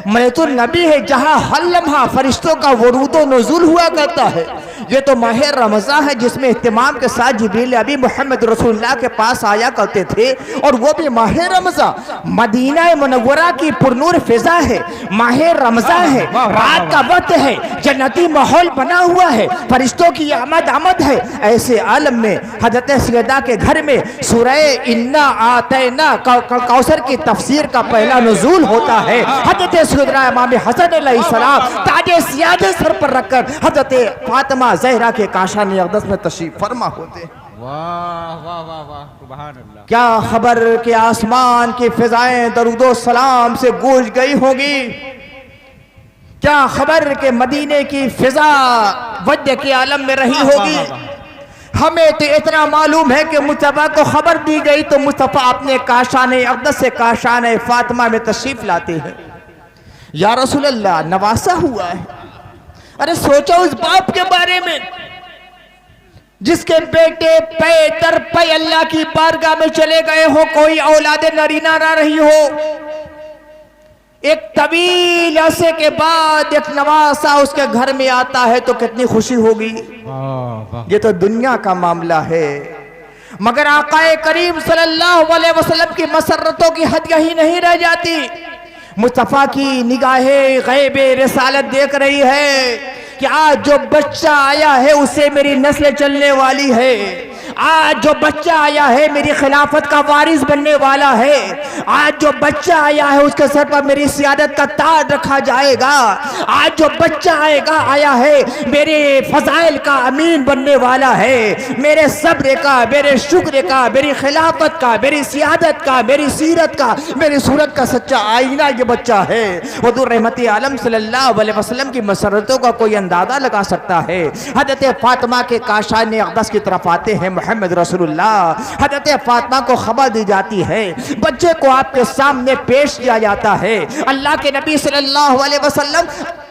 मलकुल नबी है जहां हर लम्हा फरिश्तों का वरूदो नज़ुल हुआ करता है। ये तो माह रमज़ान है जिसमें इत्तिमाम के साथ जिब्रील अभी मोहम्मद रसूलुल्लाह के पास आया करते थे, और वो भी माह रमज़ान। मदीना मुनव्वरा की पुरनूर फिजा है, माह रमज़ान है, रात का वक्त है, जन्नती माहौल बना हुआ है, फरिश्तों की आमद है। ऐसे आलम में हजरत सैयदा के घर में सूरह इन्ना आतैना कौसर की तफसीर का पहला नुज़ूल होता है। हजरत सैयदना इमाम हसन अलैहिस्सलाम ताजे सियादत सर पर रखकर हजरत फातिमा ज़हरा के काशाने अक़दस में तशरीफ फरमा होते हैं। वाह वाह वाह वाह, सुभान अल्लाह। क्या खबर के आसमान की फिजाएं दरूदो सलाम से गूंज गई होगी, क्या खबर के मदीने की फिजा वज्द के आलम में रही होगी। हमें तो इतना मालूम है कि मुस्तफ़ा को खबर दी गई तो मुस्तफ़ा अपने काशाने अक़दस से काशाने फातिमा में तशरीफ लाते हैं। या रसूल अल्लाह, नवासा हुआ है। अरे सोचो उस बाप के बारे में जिसके बेटे पे दर पे अल्लाह की बारगाह में चले गए हो, कोई औलाद नरीना ना रही हो, एक तवील अरसे के बाद एक नवासा उसके घर में आता है तो कितनी खुशी होगी। ये तो दुनिया का मामला है, मगर आकाए करीम सल्लल्लाहु अलैहि वसल्लम की मसरतों की हद यही नहीं रह जाती। मुस्तफ़ा की निगाहें गैबे रिसालत देख रही है कि आज जो बच्चा आया है उससे मेरी नस्ल चलने वाली है, आज जो बच्चा आया है मेरी खिलाफत का वारिस बनने वाला है, आज जो बच्चा आया है उसके सर पर मेरी सियादत का ताज रखा जाएगा, आज जो बच्चा आया है मेरे फजाइल का अमीन बनने वाला है, मेरे सब्र का, मेरे शुक्र का, मेरी खिलाफत का, मेरी सियादत का, मेरी सीरत का, मेरी सूरत का सच्चा आईना ये बच्चा है। हुज़ूर रहमत आलम सल्लल्लाहु अलैहि वसल्लम की मसरतों का कोई अंदाजा लगा सकता है। हज़रत फातिमा के काशाने अक़दस की तरफ आते हैं मोहम्मद रसूलुल्लाह। हज़रत फातिमा को खबर दी जाती है, बच्चे को आपके सामने पेश किया जाता है। अल्लाह के नबी सल्लल्लाहु अलैहि वसल्लम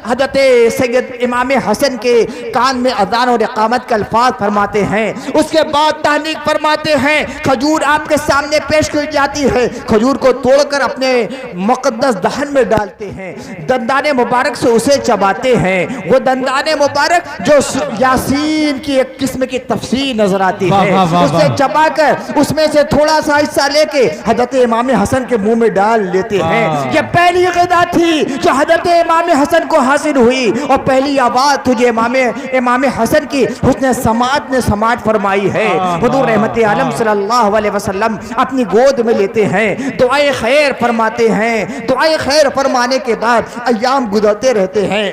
हज़रत सैयद इमाम हसन के कान में अज़ान और इक़ामत के अल्फाज फरमाते हैं, उसके बाद तहनीक फरमाते हैं। खजूर आपके सामने पेश की जाती है, खजूर को तोड़कर अपने मुक़द्दस दहन में डालते हैं, दंदाने मुबारक से उसे चबाते हैं। वो दंदाने मुबारक जो यासीन की एक किस्म की तफसीर नजर आती है, उसे चबाकर उसमें से थोड़ा सा हिस्सा लेके हज़रत इमाम हसन के मुंह में डाल लेते हैं। ये पहली ग़िज़ा थी जो हज़रत इमाम हसन को हासिल हुई और पहली आवाज़ तुझे इमाम हसन की हुस्न समात ने समात फरमाई है। हुज़ूर रहमत आलम सल्लल्लाहु अलैहि वसल्लम अपनी गोद में लेते हैं, दुआए खैर फरमाते हैं। दुआए खैर फरमाने के बाद अय्याम गुजरते रहते हैं।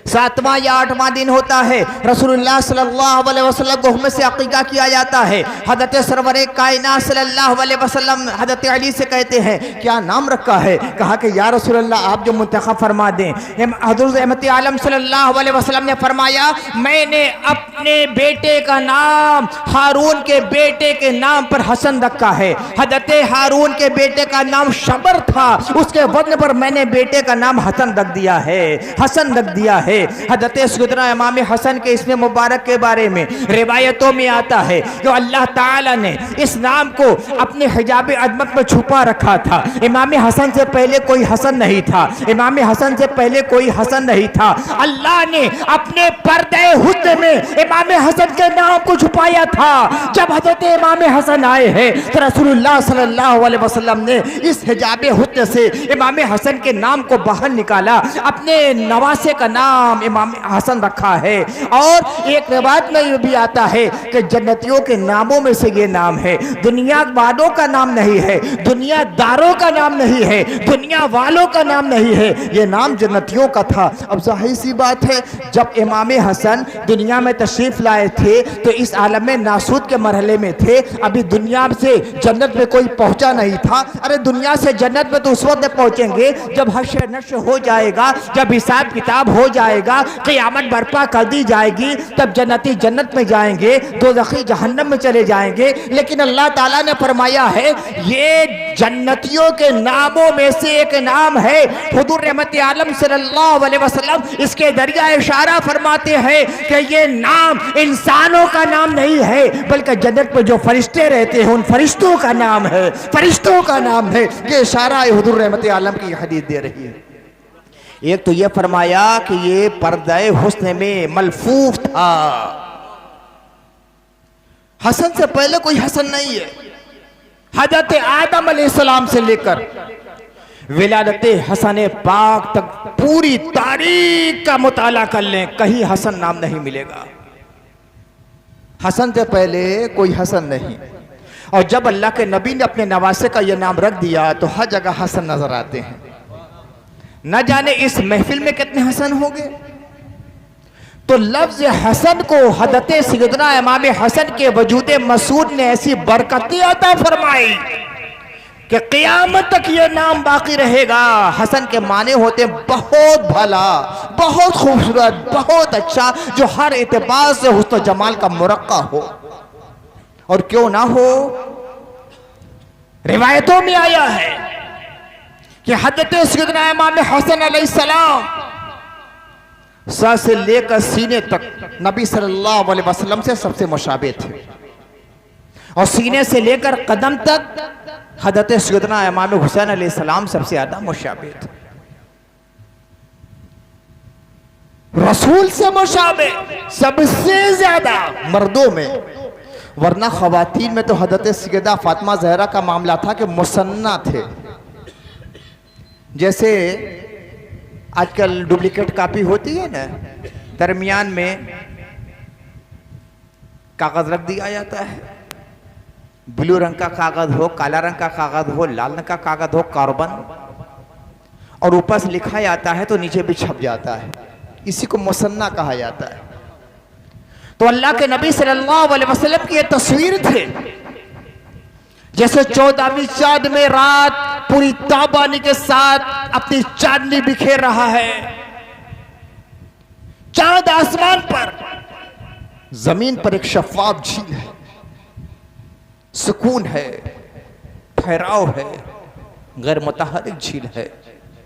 7वां या 8वां दिन होता है, रसूलुल्लाह सल्लल्लाहु अलैहि वसल्लम को हुम्म से अकीका किया जाता है। हज़रत सरवरे कायनात सल्लल्लाहु अलैहि वसल्लम हज़रत अली से कहते हैं क्या नाम रखा है? कहा कि या रसूलल्लाह आप जो मुंतखब फरमा दें। हज़रत रहमत आलम सल्लल्लाहु अलैहि वसल्लम ने फरमाया मैंने अपने बेटे का नाम हारून के बेटे के नाम पर हसन रखा है। हज़रत हारून के बेटे का नाम शबर था, उसके वजन पर मैंने बेटे का नाम हसन रख दिया है, हसन रख दिया है। हज़रत सैयदना इमाम हसन के इसमें मुबारक के बारे में रिवायतों में आता है कि अल्लाह ताला ने इस नाम को अपने हिजाब अजमत में छुपा रखा था। इमाम हसन से पहले कोई हसन नहीं था, इमाम हसन से पहले कोई हसन नहीं था। अल्लाह ने अपने पर्दे हुस्न में इमाम हसन के नाम को छुपाया था। जब हज़रत इमाम हसन आए हैं तो रसूलुल्लाह सल्लल्लाहु अलैहि वसल्लम ने इस हिजाब हुस्न से इमाम हसन के नाम को बाहर निकाला, अपने नवासे का नाम इमाम हसन रखा है। और एक रिवायत में यह भी आता है कि जन्नतियों के नामों में से ये नाम है, दुनिया वालों का नाम नहीं है, दुनियादारों का नाम नहीं है, दुनिया वालों का नाम नहीं है, ये नाम जन्नतियों का था। अब जाहिर सी बात है जब इमाम हसन दुनिया में तशरीफ लाए थे तो इस आलम में नासूद के मरहले में थे, अभी दुनिया से जन्नत में कोई पहुंचा नहीं था। अरे दुनिया से जन्नत में तो उस वक्त पहुंचेंगे जब हश्र नश्र हो जाएगा, जब हिसाब किताब हो जाएगा, क़यामत बर्पा कर दी जाएगी, तब जन्नती जन्नत में जाएंगे, दोज़खी जहन्नम में चले जाएंगे। लेकिन अल्लाह ताला ने फरमाया है ये जन्नतियों के नामों में से एक नाम है। हुजूर रहमत आलम सल्लल्लाहु अलैहि वसल्लम इसके जरिए इशारा फरमाते हैं कि ये नाम इंसानों का नाम नहीं है, बल्कि जन्नत में जो फरिश्ते रहते हैं उन फरिश्तों का नाम है, फरिश्तों का नाम है। ये इशारा हुजूर रहमत आलम की हदीस दे रही है। एक तो ये फरमाया कि ये पर्दे हुस्न में मलफूफ था, हसन से पहले कोई हसन नहीं है। हजरत आदम अलैहिस्सलाम से लेकर विलादत हसन पाक तक पूरी तारीख का मुताला कर लें, कहीं हसन नाम नहीं मिलेगा। हसन से पहले कोई हसन नहीं। और जब अल्लाह के नबी ने अपने नवासे का यह नाम रख दिया तो हर जगह हसन नजर आते हैं। न जाने इस महफिल में कितने हसन होंगे। तो लफ्ज हसन को हज़रत सैयदना इमाम हसन के वजूद मसूद ने ऐसी बरकतें अता फरमाई कि क़यामत तक ये नाम बाकी रहेगा। हसन के माने होते बहुत भला, बहुत खूबसूरत, बहुत अच्छा, जो हर एतबार से हुस्न जमाल का मुरक्का हो। और क्यों ना हो, रिवायतों में आया है कि हज़रत सैयदना इमाम हसन अलैहिस्सलाम सर से लेकर सीने तक नबी सल्लल्लाहु अलैहि वसल्लम से सबसे मुशाबे थे, और सीने से लेकर कदम तक हज़रत सैयदना इमाम हुसैन अलैहिस्सलाम सबसे ज्यादा मुशाबे थे, रसूल से मुशाबे सबसे ज्यादा मर्दों में। वरना खवातीन में तो हज़रत सैयदा फातिमा ज़हरा का मामला था कि मुसन्ना थे। जैसे आजकल डुप्लीकेट कॉपी होती है ना, दरमियान में कागज रख दिया जाता है, ब्लू रंग का कागज हो, काला रंग का कागज हो, लाल रंग का कागज हो, कार्बन, और ऊपर से लिखा जाता है तो नीचे भी छप जाता है, इसी को मुसन्ना कहा जाता है। तो अल्लाह के नबी सल्लल्लाहु अलैहि वसल्लम की ये तस्वीर थे, जैसे 14वीं चांद में रात पूरी ताबानी के साथ अपनी चांदनी बिखेर रहा है। चांद आसमान पर, जमीन पर एक शफाफ झील है, सुकून है, ठहराव है, गैर मुतहरिक झील है,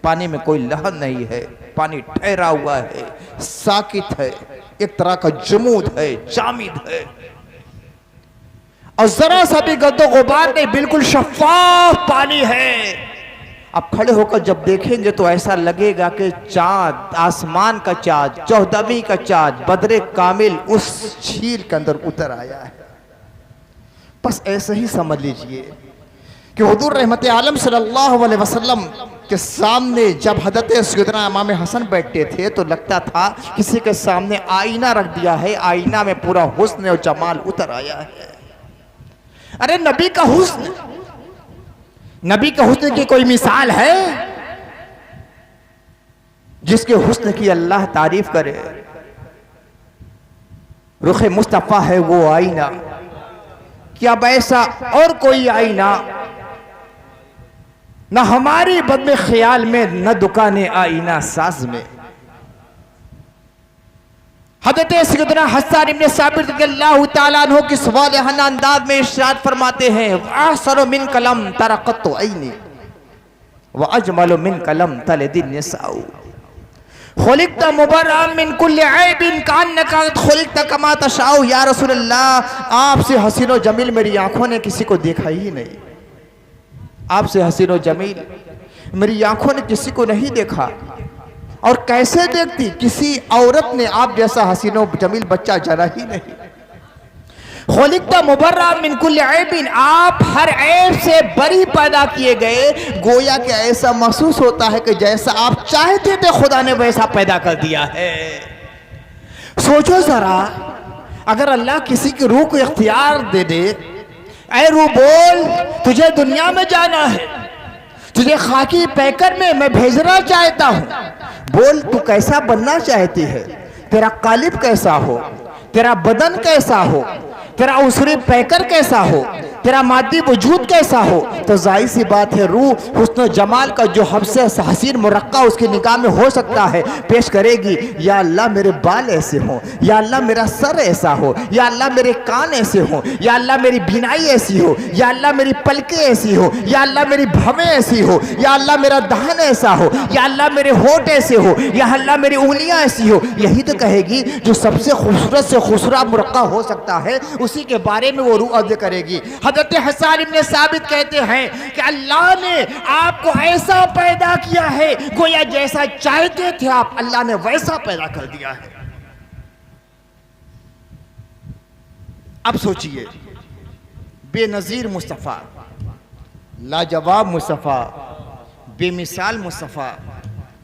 पानी में कोई लहर नहीं है, पानी ठहरा हुआ है, साकित है, एक तरह का जमूद है, जामिद है, और जरा सा भी गद्दो गुबार नहीं, बिल्कुल शफाफ पानी है। अब खड़े होकर जब देखेंगे तो ऐसा लगेगा कि चांद, आसमान का चांद, 14वीं का चांद, बदरे कामिल उस झील के अंदर उतर आया है। बस ऐसे ही समझ लीजिए कि हुजूर रहमत आलम सल्लल्लाहु अलैहि वसल्लम के सामने जब हज़रत सैयदना इमाम हसन बैठते थे तो लगता था किसी के सामने आईना रख दिया है, आईना में पूरा हुस्न और जमाल उतर आया है। अरे नबी का हुस्न, नबी का हुस्न की कोई मिसाल है? जिसके हुस्न की अल्लाह तारीफ करे। रुख मुस्तफ़ा है वो आईना, क्या ऐसा और कोई आईना, न हमारी बदमे ख्याल में, न दुकाने आईना साज में। हज़रत सैयदना हसन इब्न साबित रज़ियल्लाहु ताला अन्हु की सवालिहाना अंदाज में इरशाद फरमाते हैं, अहसनु मिन कलम तरक़त ऐनी व अजमलु मिन कलम तलदिन निसाउ खुलिक़्त मुबर्रअन मिन कुल्लि ऐबिन कअन्नका खुलिक़्त कमा तशाउ। या रसूल अल्लाह, आपसे हसीन व जमील मेरी आंखों ने किसी को देखा ही नहीं। आपसे हसीन व जमील मेरी आंखों ने किसी को नहीं देखा। और कैसे देखती, किसी औरत ने आप जैसा हसीन व जमील बच्चा जना ही नहीं। खुलिक़्त मुबर्रअन मिन कुल्लि ऐबिन, आप हर ऐब से बरी पैदा किए गए। गोया कि ऐसा महसूस होता है कि जैसा आप चाहते थे खुदा ने वैसा पैदा कर दिया है। सोचो जरा, अगर अल्लाह किसी की रूह को इख्तियार दे दे, ऐ रूह बोल, तुझे दुनिया में जाना है, तुझे खाकी पैकर में मैं भेजना चाहता हूं, बोल तू कैसा बनना चाहती है, तेरा कालिब कैसा हो, तेरा बदन कैसा हो, तेरा उसरी पैकर कैसा हो, तेरा मादी वजूद कैसा हो। तो जाहिर सी बात है रूह हुस्न जमाल का जो हमसे हसीन मुरक्का उसकी निगाह में हो सकता है, पेश करेगी, या अल्लाह मेरे बाल ऐसे हों, या अल्लाह मेरा सर ऐसा हो, या अल्लाह मेरे कान ऐसे हों, या अल्लाह मेरी बीनाई ऐसी हो, या अल्लाह मेरी पलकें ऐसी हो, या अल्लाह मेरी भवें ऐसी हो, या अल्लाह मेरा दहन ऐसा हो, या अल्लाह मेरे होठ ऐसे हो, या अल्लाह मेरी उंगलियां ऐसी हो। यही तो कहेगी जो सबसे खूबसूरत से खूबसूरत मुरक्का हो सकता है, उसी के बारे में वो रूह अर्ज़ करेगी। हज़रत हसन इब्न साबित कहते हैं कि अल्लाह ने आपको ऐसा पैदा किया है, गोया जैसा चाहते थे आप, अल्लाह ने वैसा पैदा कर दिया है। अब सोचिए, बेनजीर मुस्तफ़ा, लाजवाब मुस्तफ़ा, बेमिसाल मुस्तफ़ा,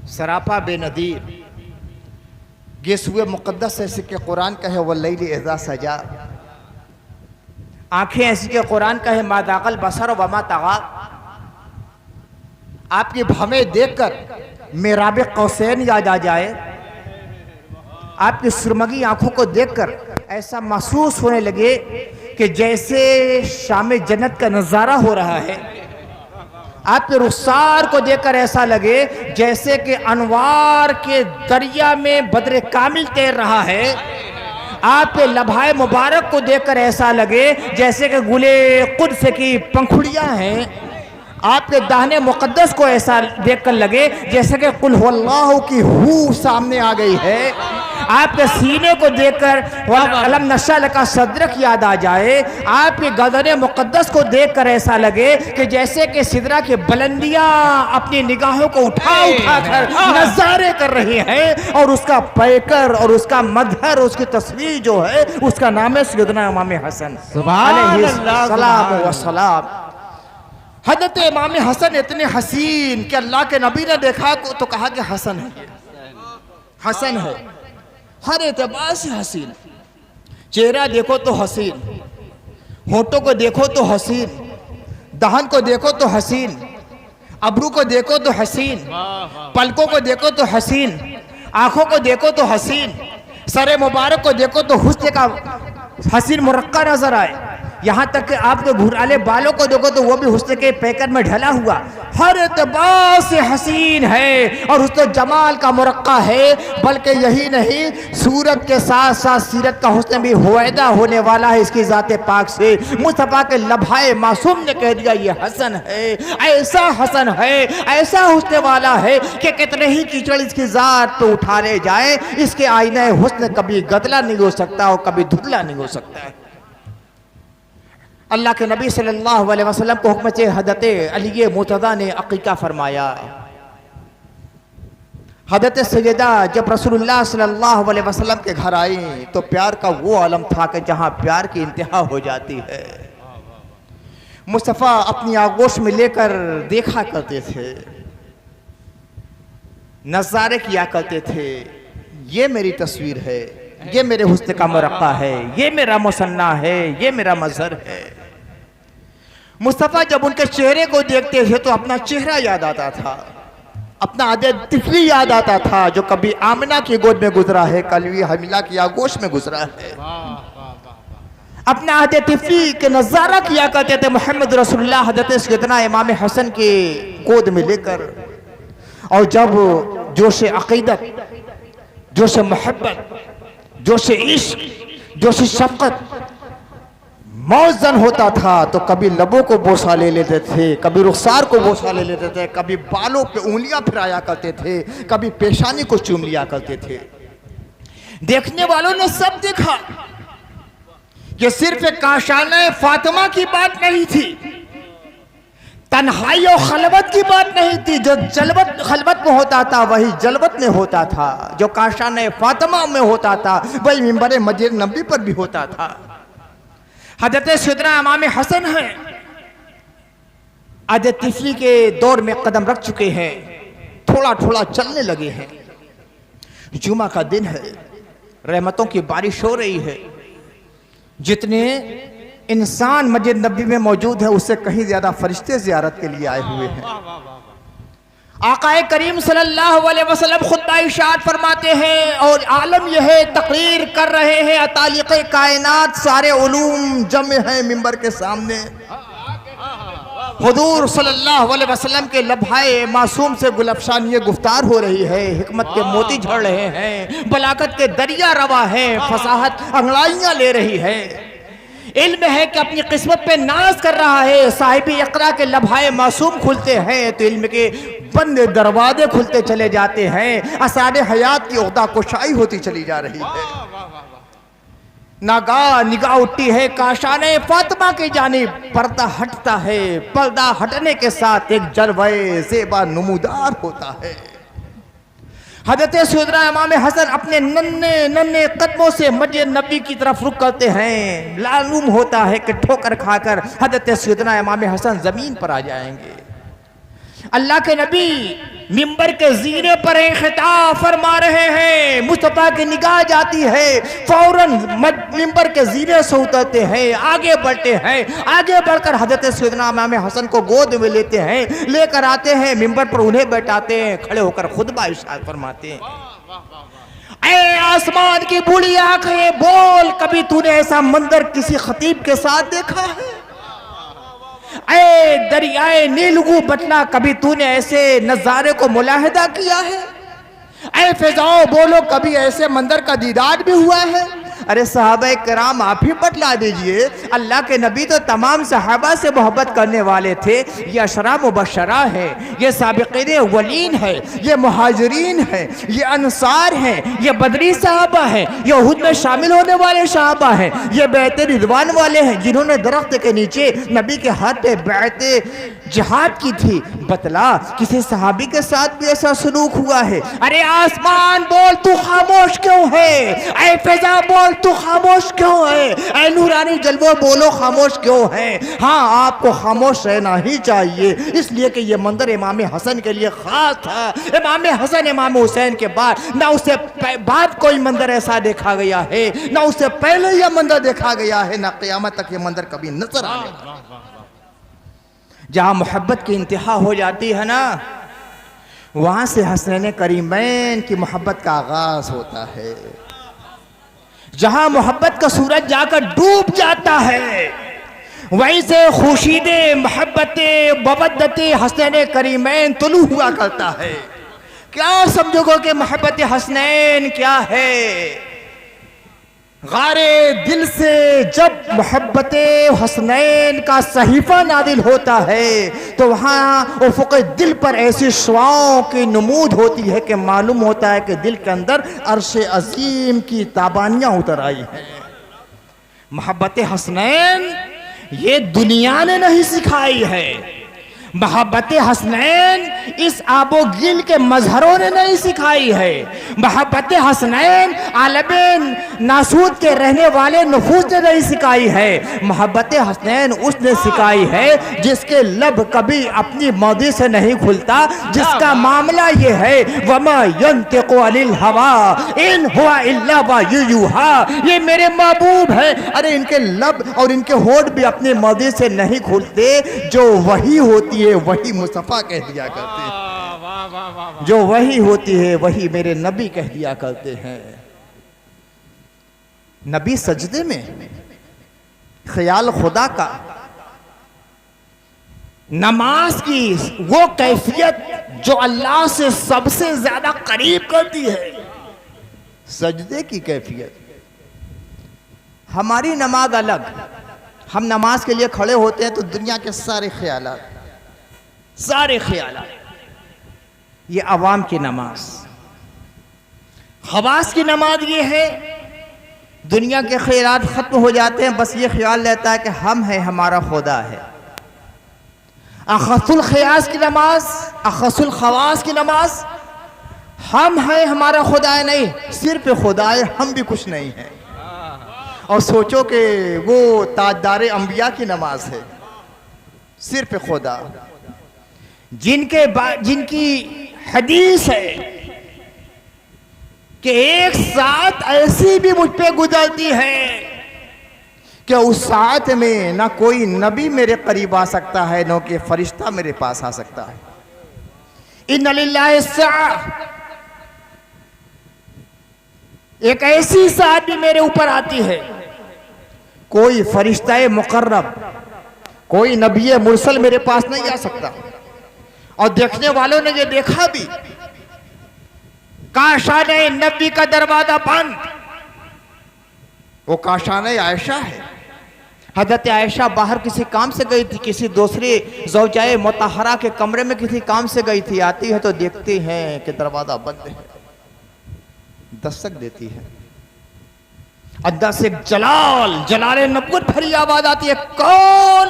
सरापा बेनदीर, गेसुए मुक़द्दस ऐसे के कुरान का है वल्लैलि इज़ा सजा, आंखें ऐसी के कुरान का है मा दाग़ल बसर व मा तग़ा। आपकी भवें देखकर मेराब कौसैन याद आ जाए, आपकी सुरमगी आंखों को देखकर ऐसा महसूस होने लगे कि जैसे शाम जन्नत का नज़ारा हो रहा है। आपके रुखसार को देखकर ऐसा लगे जैसे कि अनवार के दरिया में बदरे कामिल तैर रहा है। आपके लम्हाए मुबारक को देखकर ऐसा लगे जैसे कि गुले कुद्स की पंखुड़ियां हैं। आपके दाहने मुक़द्दस को ऐसा देखकर लगे जैसे कि कुल हुवल्लाहु की हू सामने आ गई है। आपके सीने को देखकर अलम नशा का सदरक याद आ जाए। आपके गदने मुक़द्दस को देखकर ऐसा लगे कि जैसे कि सिदरा की बुलंदियां अपनी निगाहों को उठा कर नज़ारे कर रही हैं, और उसका पैकर और उसका मदहर, उसकी तस्वीर जो है उसका नाम है सैयदना इमाम हसन अलैहिस्सलाम व सलाम। हज़रत इमाम हसन इतने हसीन कि अल्लाह के नबी ने देखा तो कहा कि हसन है, हसन है, हर एतबार से हसीन। चेहरा देखो तो हसीन, होठों को देखो तो हसीन, दहन को देखो तो हसीन, अबरू को देखो तो हसीन, पलकों को देखो तो हसीन, आंखों को देखो तो हसीन, सरे मुबारक को देखो तो हुस्न का हसीन मुरक्का नजर आए। यहाँ तक कि आपके घुराले बालों को देखो तो वो भी हुस्न के पैकर में ढला हुआ, हर एतबार से हसीन है और हुस्न जमाल का मुरक्का है। बल्कि यही नहीं, सूरत के साथ साथ सीरत का हुस्न भी हुवैदा होने वाला है इसकी ज़ात पाक से। मुस्तफ़ा के लम्हाए मासूम ने कह दिया ये हसन है, ऐसा हसन है, ऐसा हुस्न वाला है कि कितने ही कीचड़ इसकी ज़ात पे उठाने जाए, इसके आईने हुस्न कभी गदला नहीं हो सकता और कभी धुंधला नहीं हो सकता है। अल्लाह के नबी सल्लल्लाहु अलैहि वसल्लम को हुक्म से हज़रत अली मुर्तज़ा ने अक़ीक़ा फरमाया। हज़रत सैयदा जब रसूलुल्लाह सल्लल्लाहु अलैहि वसल्लम के घर आई तो प्यार का वो आलम था कि जहाँ प्यार की इंतहा हो जाती है। मुस्तफ़ा अपनी आगोश में लेकर देखा करते थे, नज़ारे किया करते थे, ये मेरी तस्वीर है, ये मेरे हुस्न का मुरक्का है, ये मेरा मुसन्ना है, ये मेरा मज़हर है। मुस्तफ़ा जब उनके चेहरे को देखते थे तो अपना चेहरा याद आता था। अपना आदे तिफली याद आता था जो कभी आमिना की गोद में गुजरा है, कभी हमीला की आगोश में गुजरा है। अपना आदे तिफली के नजारा किया करते थे मोहम्मद रसूलुल्लाह हज़रत सैयदना इमाम हसन के गोद में लेकर। और जब जोश अकीदत, जोश मोहब्बत, जोश इश्क, जोश शफ़क़त मौजन होता था तो कभी लबों को बोसा ले लेते थे, कभी रुखसार को बोसा ले लेते थे, कभी बालों पे उंगलियां फिराया करते थे, कभी पेशानी को चूम लिया करते थे। देखने वालों ने सब देखा। ये सिर्फ काशाने फातिमा की बात नहीं थी, तन्हाई और खलवत की बात नहीं थी। जो जलवत खलवत में होता था वही जलवत में होता था, जो काशाने फातिमा में होता था वही मिंबर मस्जिद नबी पर भी होता था। हज़रत सैयदना इमाम हसन है, आज तिफली के दौर में कदम रख चुके हैं, थोड़ा थोड़ा चलने लगे हैं। जुमा का दिन है, रहमतों की बारिश हो रही है। जितने इंसान मस्जिद नबी में मौजूद है उससे कहीं ज्यादा फरिश्ते ज़ियारत के लिए आए हुए हैं। आकाए करीम सल्लल्लाहु अलैहि वसल्लम खुतबा इरशाद फरमाते हैं और आलम यह है तकरीर कर रहे हैं, अतालिक़ कायनात सारे उलूम जमे हैं मिंबर के सामने। हुजूर सल्लल्लाहु अलैहि वसल्लम के लम्हाए मासूम से गुलफशान ये गुफ्तार हो रही है, हिकमत के मोती झड़ रहे हैं, बलागत के दरिया रवा है, फसाहत अंगड़ाइयाँ ले रही है। इल्म है कि अपनी किस्मत पे नाज कर रहा है। साहिब इक़रा के लम्हाए मासूम खुलते हैं तो इल्म के बंद दरवाजे खुलते चले जाते हैं। असारे हयात की उहदा कुशाई होती चली जा रही है। नागा निगाह उठती है काशाने फातिमा की जानिब, पर्दा हटता है, पर्दा हटने के साथ एक जलवे ज़ेबा नमूदार होता है। हज़रत सैयदना इमाम हसन अपने नन्हे नन्हे कदमों से मस्जिद नबी की तरफ रुख करते हैं। मालूम होता है कि ठोकर खाकर हज़रत सैयदना इमाम हसन जमीन पर आ जाएंगे। अल्लाह के नबी मिंबर के जीने पर खिताब फरमा रहे हैं, मुस्तफा की निगाह जाती है, फौरन मिंबर के जीने से उतरते हैं, आगे बढ़ते हैं, आगे बढ़कर हज़रत सैयदना इमाम हसन को गोद में लेते हैं, लेकर आते हैं मिंबर पर, उन्हें बैठाते हैं, खड़े होकर खुतबा इरशाद फरमाते हैं। ऐ आसमान की बूढ़ी आंखें बोल, कभी तूने ऐसा मंजर किसी खतीब के साथ देखा है? ऐ दरियाए नीलगू बटला, कभी तूने ऐसे नजारे को मुलाहिदा किया है? ऐ फिजाओ बोलो, कभी ऐसे मंदिर का दीदार भी हुआ है? अरे सहाबा कराम आप ही बतला दीजिए। अल्लाह के नबी तो तमाम सहाबा से मोहब्बत करने वाले थे। ये अशरा मुबशरा है, ये साबिक़ीन अव्वलीन है, ये मुहाजिरीन है, ये अंसार है, ये बदरी सहाबा है, ये उहुद में शामिल होने वाले सहाबा हैं, ये बैत रिदवान वाले हैं जिन्होंने दरख्त के नीचे नबी के हाथ पे बैत जिहाद की थी। बतला किसी सहाबी के साथ भी ऐसा सलूक हुआ है? अरे आसमान बोल तू खामोश क्यों है? ऐ फिजा बोल तू खामोश क्यों है? ऐ नूरानी जलवो बोलो खामोश क्यों है? हाँ, आपको खामोश रहना ही चाहिए, इसलिए कि ये मंदिर इमाम हसन के लिए खास था। इमाम हसन इमाम हुसैन के बाद ना उससे बाद कोई मंदिर ऐसा देखा गया है, ना उससे पहले यह मंदिर देखा गया है, ना क़यामत तक ये मंदिर कभी नजर आएगा। जहाँ मोहब्बत की इंतहा हो जाती है ना, वहाँ से हसनैन करीमैन की मोहब्बत का आगाज होता है। जहाँ मोहब्बत का सूरज जाकर डूब जाता है, वहीं से खुशीदे मोहब्बते मवद्दते हसनैन करीमैन तुलू हुआ करता है। क्या समझोगे कि मोहब्बत हसनैन क्या है? गारे दिल से जब मोहब्बत हसनैन का सहीफा नादिल होता है तो वहाँ उफ़ुक़ दिल पर ऐसी शुआओं की नमूद होती है कि मालूम होता है कि दिल के अंदर अर्श अजीम की ताबानियाँ उतर आई हैं। मोहब्बत हसनैन ये दुनिया ने नहीं सिखाई है, मोहब्बत हसनैन इस आबोगिल के मजहरों ने नहीं सिखाई है। मोहब्बत हसनैन आलम नासूद के रहने वाले नफूस ने नहीं सिखाई है। मोहब्बत हसनैन उसने सिखाई है जिसके लब कभी अपनी मौदी से नहीं खुलता, जिसका मामला ये है वमा यंतिक़ु अनिल हवा इन हुवा इल्ला वह्युहा, ये मेरे महबूब है। अरे इनके लब और इनके होठ भी अपनी मौदी से नहीं खुलते, जो वही होती है वही मुस्तफा कह दिया करते हैं। वाह वाह। जो वही होती है वही मेरे नबी कह दिया करते हैं। नबी सजदे में ख्याल खुदा का, नमाज की वो कैफियत जो अल्लाह से सबसे ज्यादा करीब करती है, सजदे की कैफियत। हमारी नमाज अलग, हम नमाज के लिए खड़े होते हैं तो दुनिया के सारे ख्यालात, ये अवाम की नमाज। खवास की नमाज ये है, दुनिया के ख्यालात खत्म हो जाते हैं, बस ये ख्याल रहता है कि हम हैं, हमारा खुदा है। अखसुल ख्यास की नमाज, अखसुल खवास की नमाज, हम हैं, हमारा खुदा है नहीं, सिर्फ खुदा है, हम भी कुछ नहीं है। और सोचो कि वो ताजदार अंबिया की नमाज है, सिर्फ खुदा, जिनकी हदीस है कि एक साथ ऐसी भी मुझ पे गुजरती है कि उस साथ में ना कोई नबी मेरे करीब आ सकता है, ना कोई फरिश्ता मेरे पास आ सकता है। इन्ना लिल्लाहि साअह, एक ऐसी साथ भी मेरे ऊपर आती है, कोई फरिश्ता मुकर्रब, कोई नबी मुरसल मेरे पास नहीं आ सकता। और देखने वालों ने ये देखा भी, काशाने नबी का दरवाजा बंद, वो काशाने आयशा है। हजरत आयशा बाहर किसी काम से गई थी, किसी दूसरे ज़ौजाए मुतहरा के कमरे में किसी काम से गई थी, आती है तो देखती हैं कि दरवाजा बंद है, दस्तक देती है, अंदर से जलाल नबुव्वत भरी आवाज आती है, कौन?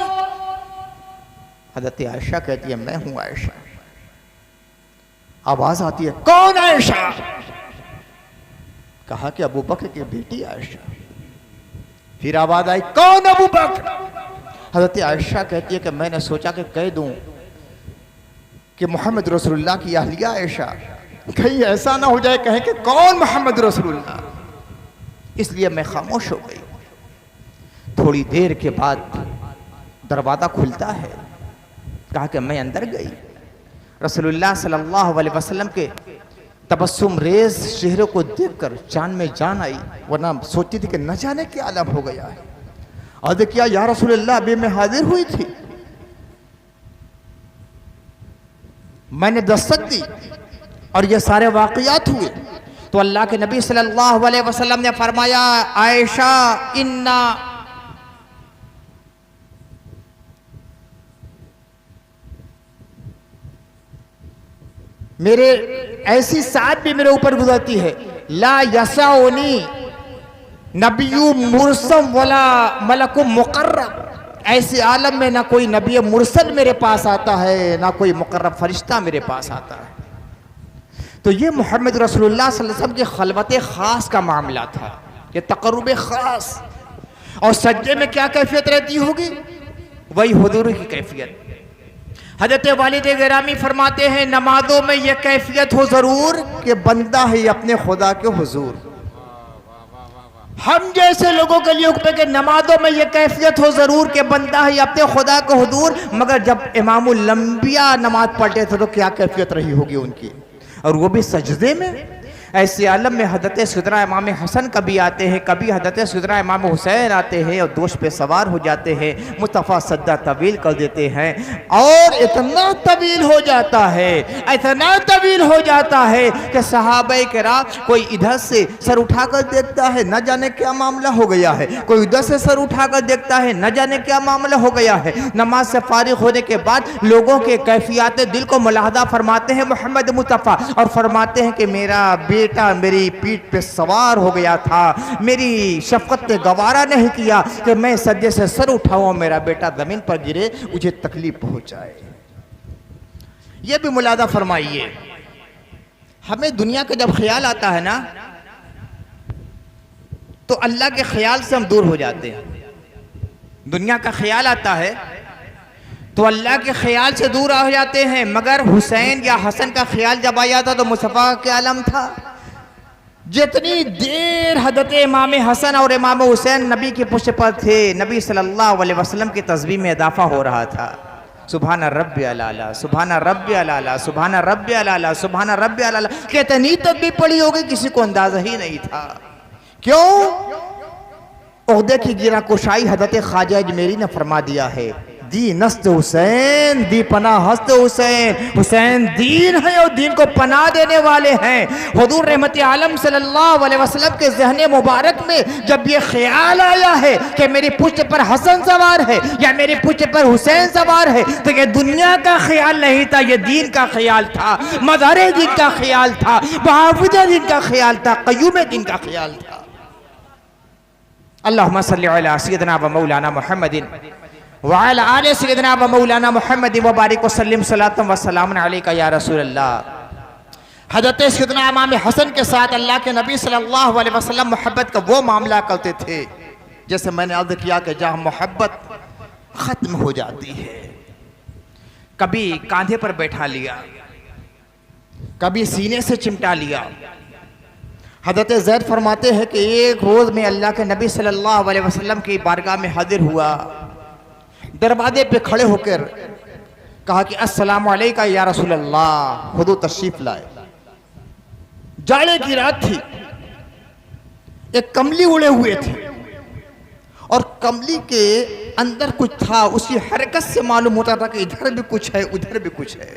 हजरत आयशा कहती है मैं हूं आयशा। आवाज आती है कौन आयशा? कहा कि अबू बकर की बेटी आयशा। फिर आवाज आई कौन अबू बकर? हजरत आयशा कहती है कि मैंने सोचा कि कह दूं कि मोहम्मद रसूलुल्लाह की अहलिया आयशा, कहीं ऐसा ना हो जाए कहें कि कौन मोहम्मद रसूलुल्लाह, इसलिए मैं खामोश हो गई। थोड़ी देर के बाद दरवाजा खुलता है, कहा कि मैं अंदर गई, रसूलुल्लाह सल्लल्लाहु अलैहि वसल्लम के तबस्सुम रेज चेहरे को देखकर जान में जान आई, वरना सोचती थी कि न जाने क्या आलम हो गया है। और देखिए या रसूलुल्लाह, अभी मैं हाजिर हुई थी, मैंने दस्तक दी और ये सारे वाक़यात हुए। तो अल्लाह के नबी सल्लल्लाहु अलैहि वसल्लम ने फरमाया आयशा इन्ना मेरे ऐसी साथ भी मेरे ऊपर गुजरती है, ला यसाउनी नबियु मुरसम वला मलकु मुकर्रब, ऐसे आलम में ना कोई नबी मुरसल मेरे पास आता है, ना कोई मुकर्रब फरिश्ता मेरे पास आता है। तो ये मोहम्मद रसूलुल्लाह सल्लल्लाहु अलैहि वसल्लम के खलवत खास का मामला था, ये तकर्रुब खास। और सज्जे में क्या कैफियत रहती होगी? वही हुजूर की कैफियत। हजरत वालिद गिरामी फरमाते हैं नमाजों में यह कैफियत हो जरूर कि बंदा है अपने खुदा के हुजूर। हम जैसे लोगों के लिए कि नमाजों में यह कैफियत हो जरूर कि बंदा है अपने खुदा के हुजूर, मगर जब इमामुल लंबिया नमाज पढ़ते थे तो क्या कैफियत रही होगी उनकी, और वो भी सजदे में। ऐसे आलम में हजरत सिदरा इमाम हसन कभी आते हैं, कभी हजरत सिदरा इमाम हुसैन आते हैं और दोष पे सवार हो जाते हैं, मुस्तफ़ा सद्दा तवील कर देते हैं, और इतना तवील हो जाता है, इतना तवील हो जाता है कि सहाबाए किराम कोई इधर से सर उठाकर देखता है न जाने क्या मामला हो गया है, कोई उधर से सर उठाकर देखता है न जाने क्या मामला हो गया है। नमाज से फारिग होने के बाद लोगों के कैफियत दिल को मुलाहदा फरमाते हैं मोहम्मद मुस्तफ़ा, और फरमाते हैं कि मेरा बेटा मेरी पीठ पे सवार हो गया था, मेरी शफकत ने गवारा नहीं किया कि मैं सज्जे से सर उठाऊं, मेरा बेटा जमीन पर गिरे, मुझे तकलीफ पहुंचाए। यह भी मुलादा फरमाइए। हमें दुनिया का जब ख्याल आता है ना तो अल्लाह के ख्याल से हम दूर हो जाते हैं। दुनिया का ख्याल आता है तो अल्लाह के ख्याल से दूर हो जाते हैं, मगर हुसैन या हसन का ख्याल जब आया था तो मुस्तफ़ा का आलम था। जितनी देर हजरत इमाम हसन और इमाम हुसैन नबी के पुष्ट पर थे, नबी सल्लल्लाहु अलैहि वसल्लम की तस्बीह में इजाफा हो रहा था, सुभान रब्बी अलाला, सुभान रब्बी अलाला, सुभान रब्बी अलाला, सुभान रब्बी अलाला। कितनी तस्बीह पढ़ी होगी किसी को अंदाजा ही नहीं था। क्यों? ओहदे की गिरा कुशाई हजरत ख्वाजा अजमेरी ने फरमा दिया है, दी नस्त हुसैन दी पना हस्त हुसैन, हुसैन दीन है और दीन को पनाह देने वाले हैं। हुजूर रहमत आलम सल्लल्लाहु अलैहि वसल्लम के ज़हन मुबारक में जब ये ख्याल आया है कि मेरी पुश्त पर हसन सवार है या मेरी पुश्त पर हुसैन सवार है, तो ये दुनिया का ख्याल नहीं था, ये दीन का ख्याल था, मज़हर दीन का ख्याल था, मुहाफ़िज़ दीन का ख्याल था, क़य्यूम दीन का ख्याल था। अल्लाहुम्मा सल्लि अला सय्यिदिना व मौलाना मुहम्मदिन व अला आलि सय्यिदिना व मौलाना मुहम्मदिन व बारिक व सल्लिम सलातन व सलामन अलैका या रसूल अल्लाह। हज़रत सय्यिदना इमाम हसन के साथ अल्लाह के नबी सल्लल्लाहु अलैहि वसल्लम मोहब्बत का वो मामला करते थे जैसे मैंने अर्ज़ किया कि जहाँ मोहब्बत ख़त्म हो जाती है। कभी कांधे पर बैठा लिया, कभी सीने से चिमटा लिया। हज़रत ज़ैद फरमाते हैं कि एक रोज़ में अल्लाह के नबी सल्लल्लाहु अलैहि वसल्लम की बारगाह में हाजिर हुआ, दरवाजे पे खड़े होकर कहा कि अस्सलामु अलैका या रसूल अल्लाह, हुजूर तशरीफ लाए। जाड़े की रात थी, एक कमली उड़े हुए थे और कमली के अंदर कुछ था, उसकी हरकत से मालूम होता था कि इधर भी कुछ है उधर भी कुछ है।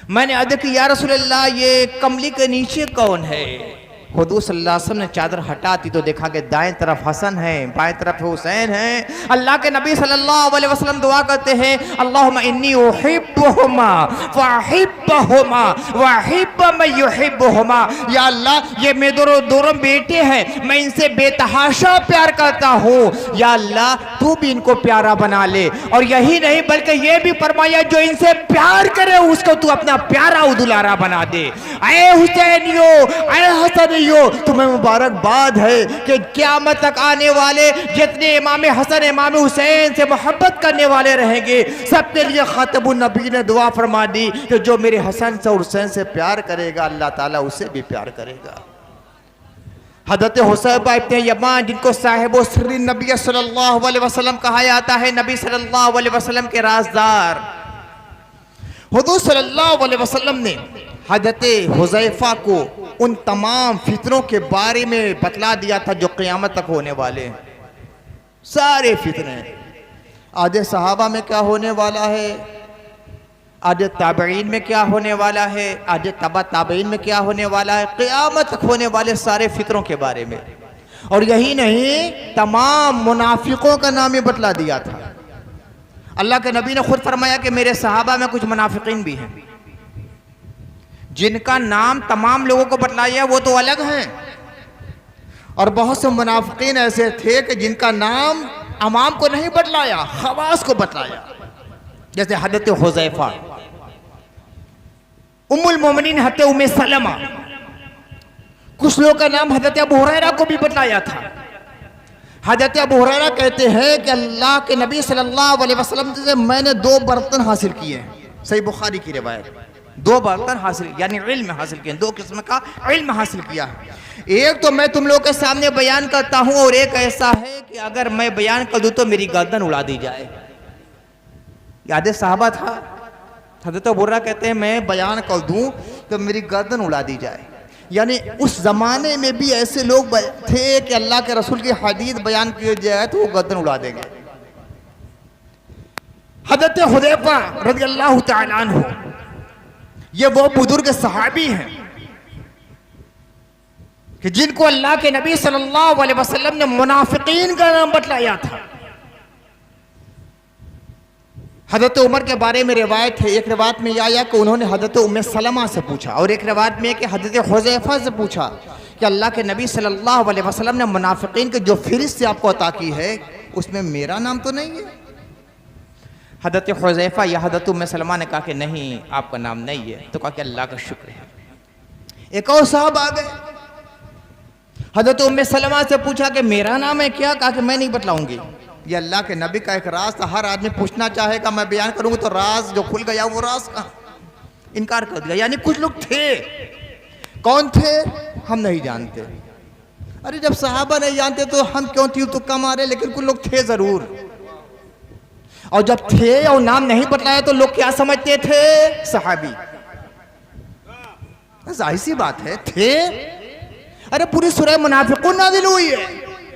मैंने अर्ज़ की या रसूल अल्लाह, ये कमली के नीचे कौन है? हुजूर सल्लल्लाहु अलैहि वसल्लम ने चादर हटाती तो देखा कि दाएं तरफ हसन है, बाएं तरफ हुसैन है। अल्लाह के नबी सल्लल्लाहु अलैहि वसल्लम दुआ करते हैं, अल्लाहुम्मा इन्नी उहिब्बुहुमा व अहिब्बुहुमा व अहिब्ब मन युहिब्बुहुमा। या अल्लाह, ये मेरे दोनों बेटे हैं, मैं इनसे बेतहाशा प्यार करता हूँ। या अल्लाह, तू भी इनको प्यारा बना ले। और यही नहीं बल्कि ये भी फरमाया, जो इनसे प्यार करे उसको तू अपना प्यारा उदुलारा बना दे। ऐ हुसैनियो, ऐ हसन, तुम्हें मुबारकबाद है कि क़यामत तक आने वाले जितने इमाम हसन इमाम हुसैन से मोहब्बत करने वाले रहेंगे, सबके लिए खातमुन नबी ने दुआ फरमा दी कि जो मेरे हसन से और हुसैन से प्यार करेगा अल्लाह ताला उसे भी प्यार करेगा। हज़रत हुसैबा इब्न यमान, जिनको साहिब सिर्र नबी सल्लल्लाहु अलैहि वसल्लम कहा जाता है, नबी सल्लल्लाहु अलैहि वसल्लम के राज़दार, हुजूर सल्लल्लाहु अलैहि वसल्लम ने हज़रत हुज़ैफा को उन तमाम फितरों के बारे में बतला दिया था जो क़यामत तक होने वाले हैं। सारे फितने, आधे सहाबा में क्या होने वाला है, आधे ताबईन में क्या होने वाला है, आधे तबा ताबईन में क्या होने वाला है, क़यामत तक होने वाले सारे फितरों के बारे में। और यही नहीं, तमाम मुनाफिकों का नाम ही बतला दिया था। अल्लाह के नबी ने खुद फरमाया कि मेरे सहाबा में कुछ मुनाफिकीन भी हैं, जिनका नाम तमाम लोगों को बतलाया वो तो अलग हैं, और बहुत से मुनाफिकीन ऐसे थे कि जिनका नाम अवाम को नहीं बतलाया, खवास को बतलाया। जैसे हज़रत हुज़ैफा, उम्मुल मोमिनीन हज़रत उम्मे सलमा, कुछ लोगों का नाम हज़रत अबू हुरैरा को भी बतलाया था। हज़रत अबू हुरैरा कहते हैं कि अल्लाह के नबी सल्लल्लाहु अलैहि वसल्लम से मैंने 2 बर्तन हासिल किए हैं। सही बुखारी की रिवायत, 2 बर्तन हासिल, यानी इल्म हासिल किए, 2 किस्म का इल्म हासिल किया है। एक तो मैं तुम लोग के सामने बयान करता हूँ, और एक ऐसा है कि अगर मैं बयान कर दूँ तो मेरी गर्दन उड़ा दी जाए। याद साहबा था, हज़रत अबू हुरैरा कहते हैं मैं बयान कर दूँ तो मेरी गर्दन उड़ा दी जाए। यानी उस ज़माने में भी ऐसे लोग थे कि अल्लाह के रसूल की हदीस बयान किया जाए तो वो गर्दन उड़ा देंगे। हज़रत हुज़ैफा रज़ियल्लाहु तआला अन्हु, ये वो बुजुर्ग सहाबी हैं कि जिनको अल्लाह के नबी सल्लल्लाहु अलैहि वसल्लम ने मुनाफिकीन का नाम बतलाया था। हज़रत उमर के बारे में रिवायत है, एक रिवायत में यह आया कि उन्होंने हज़रत उम्मे सलमा से पूछा, और एक रिवायत में कि हज़रत हुज़ैफा से पूछा कि अल्लाह के नबी सल्लल्लाहु अलैहि वसल्लम ने मुनाफिकीन की जो फ़हरिस्त से आपको अता की है उसमें मेरा नाम तो नहीं है। हज़रत हुज़ैफा या हज़रत उम्मे सलमा ने कहा कि नहीं, आपका नाम नहीं है। तो कहा कि अल्लाह का शुक्र है। एक और साहब आ गए, हज़रत उम्मे सलमा से पूछा कि मेरा नाम है क्या? कहा कि मैं नहीं बतलाऊंगी, ये अल्लाह के नबी का एक राज था, हर आदमी पूछना चाहेगा, मैं बयान करूंगा तो राज जो खुल गया वो राज का इनकार कर दिया। यानी कुछ लोग थे, कौन थे हम नहीं जानते। अरे जब सहाबा नहीं जानते तो हम क्यों तीर तुक्का मारे, लेकिन कुछ लोग थे ज़रूर। और जब थे और नाम नहीं बतलाया तो लोग क्या समझते थे? सहाबी। जाहिर सी बात है थे। अरे पूरी सूरह मुनाफिकून नाज़िल हुई है,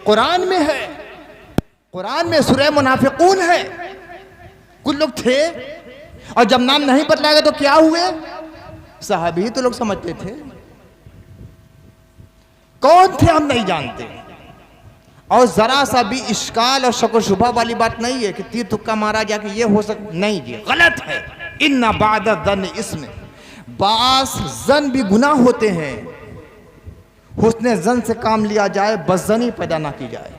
कुरान में है, कुरान में सूरह मुनाफिकून है। कुछ लोग थे और जब नाम नहीं बतलाया तो क्या हुए? सहाबी तो लोग समझते थे। कौन थे हम नहीं जानते। और जरा सा भी इश्काल और शक शुबा वाली बात नहीं है कि तीर तुक्का मारा जाके ये हो सकता नहीं, ये गलत है। इन्ना बाद ज़न्न इसमें बास जन भी गुनाह होते हैं। हुस्ने जन से काम लिया जाए, बज़नी पैदा ना की जाए।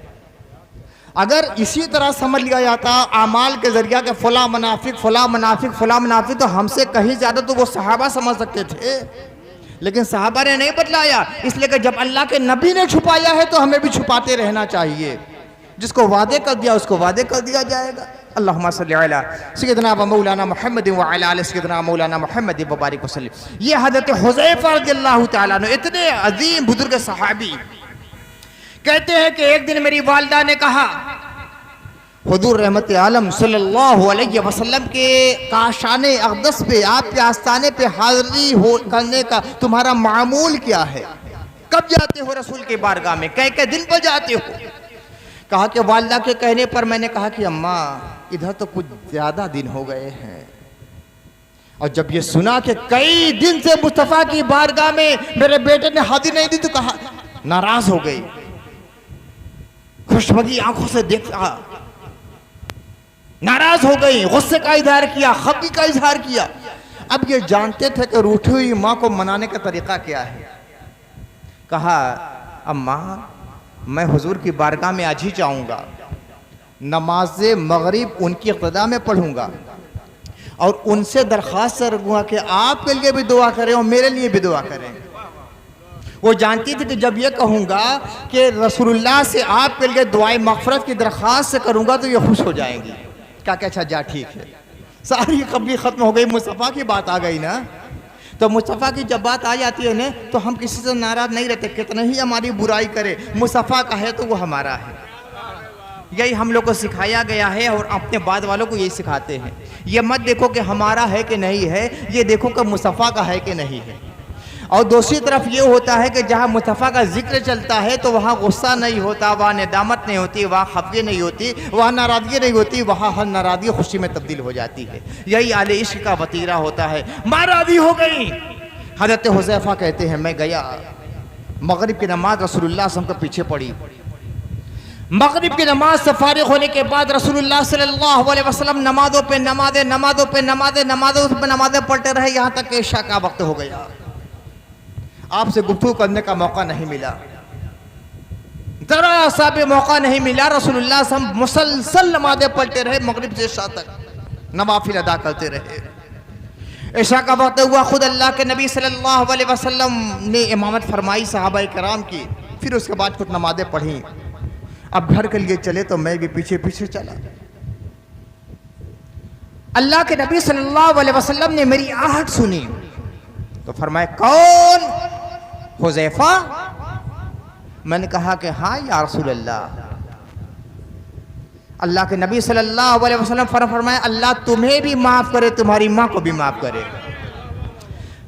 अगर इसी तरह समझ लिया जाता आमाल के जरिया के फला मुनाफिक फला मुनाफिक फला मुनाफिक, तो हमसे कहीं ज्यादा तो वो सहाबा समझ सकते थे। लेकिन सहाबा ने नहीं बतलाया, इसलिए कि जब अल्लाह के नबी ने छुपाया है तो हमें भी छुपाते रहना चाहिए। जिसको वादे कर दिया उसको वादे कर दिया जाएगा। अल्लाहुम्मा सल्ली अला सय्यदना व मौलाना मुहम्मद व अला आलि सय्यदना मौलाना मुहम्मद व बारिक वसल्लम। ये हज़रत हुज़ैफा रज़ियल्लाहु तआला अन्हु इतने अजीम बुजुर्ग सहाबी कहते हैं कि एक दिन मेरी वालिदा ने कहा, हुजूर रहमत आलम सल्लल्लाहु अलैहि वसल्लम के काशाने अक़दस पे, आपके आस्थाने पे हाज़िरी हो करने का तुम्हारा मामूल क्या है? कब जाते हो रसूल के बारगाह में? कै दिन पर जाते हो? कहा कि वालिदा के कहने पर मैंने कहा कि अम्मा इधर तो कुछ ज्यादा दिन हो गए हैं। और जब ये सुना कि कई दिन से मुस्तफा की बारगाह में मेरे बेटे ने हाजिर नहीं दी तो कहा, नाराज हो गई, खुशमगी आंखों से देखा, नाराज हो गई, गुस्से का इजहार किया, खफगी का इजहार किया। अब ये जानते थे कि रूठी हुई माँ को मनाने का तरीका क्या है। कहा, अम्मा मैं हुजूर की बारगाह में आज ही जाऊंगा, नमाज मगरिब उनकी इक़्तिदा में पढ़ूंगा और उनसे दरख्वास्त करूंगा कि आपके लिए भी दुआ करें और मेरे लिए भी दुआ करें। वो जानती थी कि जब ये कहूंगा कि रसूलुल्लाह से आपके लिए दुआए मग़फ़िरत की दरख्वास्त करूंगा तो ये खुश हो जाएंगी। क्या अच्छा जा ठीक है, सारी खबरी खत्म हो गई, मुस्तफ़ा की बात आ गई ना। तो मुस्तफ़ा की जब बात आ जाती है ना तो हम किसी से नाराज नहीं रहते, कितना ही हमारी बुराई करे, मुस्तफ़ा का है तो वो हमारा है। यही हम लोग को सिखाया गया है और अपने बाद वालों को यही सिखाते हैं। ये मत देखो कि हमारा है कि नहीं है, ये देखो कि मुस्तफ़ा का है कि नहीं है। और दूसरी तरफ ये होता है कि जहाँ मुस्तफ़ा का जिक्र चलता है तो वहाँ गुस्सा नहीं होता, वहाँ नदामत नहीं होती, वहाँ खफगी नहीं होती, वहाँ नाराज़गी नहीं होती, वहाँ हर नाराज़गी खुशी में तब्दील हो जाती है। यही आले इश्क का वतीरा होता है। नाराज़गी हो गई। हज़रत हुज़ैफा कहते हैं मैं गया, मगरिब की नमाज रसूलुल्लाह सल्लल्लाहु अलैहि वसल्लम के पीछे पड़ी। मगरिब की नमाज से फारिग होने के बाद रसूलुल्लाह सल्लल्लाहु अलैहि वसल्लम नमाज़ों पे नमाज़ें पढ़ते रहे, यहाँ तक कि इशा का वक्त हो गया। आपसे गुफ्तगू करने का मौका नहीं मिला, जरा सा भी मौका नहीं मिला। रसूलुल्लाह सल्लल्लाहु अलैहि वसल्लम मुसलसल नमाज़ें पढ़ते रहे, मगरिब से इशा तक नवाफिल अदा करते रहे। इशा का वक्त हुआ, खुद अल्लाह के नबी सल्लल्लाहु अलैहि वसल्लम ने इमामत फरमाई सहाबा कराम की, फिर उसके बाद कुछ नमाज़ें पढ़ी। अब घर के लिए चले तो मैं भी पीछे पीछे चला। अल्लाह के नबी सल्लल्लाहु अलैहि वसल्लम ने मेरी आहट सुनी तो फरमाए, कौन? हुज़ैफा? मैंने कहा कि हाँ या रसूल अल्लाह। अल्लाह के नबी सल्लल्लाहु अलैहि वसल्लम फरमाए, अल्लाह तुम्हें भी माफ करे, तुम्हारी माँ को भी माफ करे।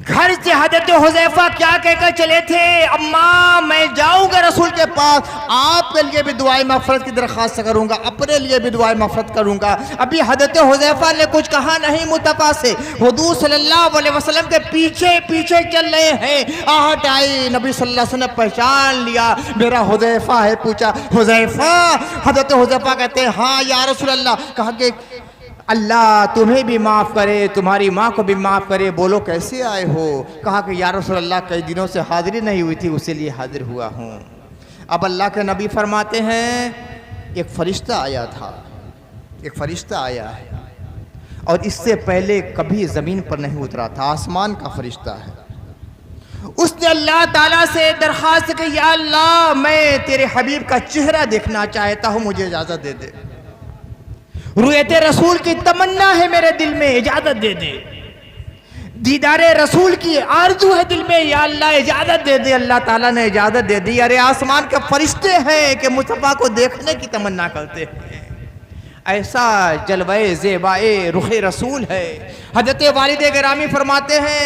घर से हज़रत हुज़ैफा क्या कहकर चले थे, अम्मा मैं जाऊंगा रसूल के पास, आपके लिए भी दुआए मग़फ़िरत की दरख्वास्त करूंगा, अपने लिए भी दुआए मग़फ़िरत करूंगा। अभी हज़रत हुज़ैफा ने कुछ कहा नहीं मुस्तफ़ा से, हुज़ूर सल्लल्लाहु अलैहि वसल्लम के पीछे पीछे चल रहे हैं। आहट आई, नबी सल्लल्लाहु अलैहि वसल्लम ने पहचान लिया मेरा हुज़ैफा है। पूछा, हुज़ैफा? हज़रत हुज़ैफा कहते हैं हाँ या रसूल अल्लाह। कहा कि अल्लाह तुम्हें भी माफ़ करे, तुम्हारी माँ को भी माफ़ करे। बोलो कैसे आए हो? कहा कि या रसूल अल्लाह कई दिनों से हाज़िरी नहीं हुई थी, उसी लिए हाजिर हुआ हूँ। अब अल्लाह के नबी फरमाते हैं एक फ़रिश्ता आया था, एक फ़रिश्ता आया है और इससे पहले कभी ज़मीन पर नहीं उतरा था, आसमान का फ़रिश्ता है। उसने अल्लाह ताला से दरख्वास्त की, या अल्लाह मैं तेरे हबीब का चेहरा देखना चाहता हूँ, मुझे इजाज़त दे दे। रुयते रसूल की तमन्ना है मेरे दिल में, इजाजत दे दे। दीदारे रसूल की आरज़ू है दिल में, या अल्लाह इजाजत दे दे। अल्लाह ताला ने इजाजत दे दी। अरे आसमान के फरिश्ते हैं कि मुस्तफ़ा को देखने की तमन्ना करते हैं। ऐसा जलवे ज़ेबाए रुखे रसूल है। हजरत वालिद गिरामी फरमाते हैं,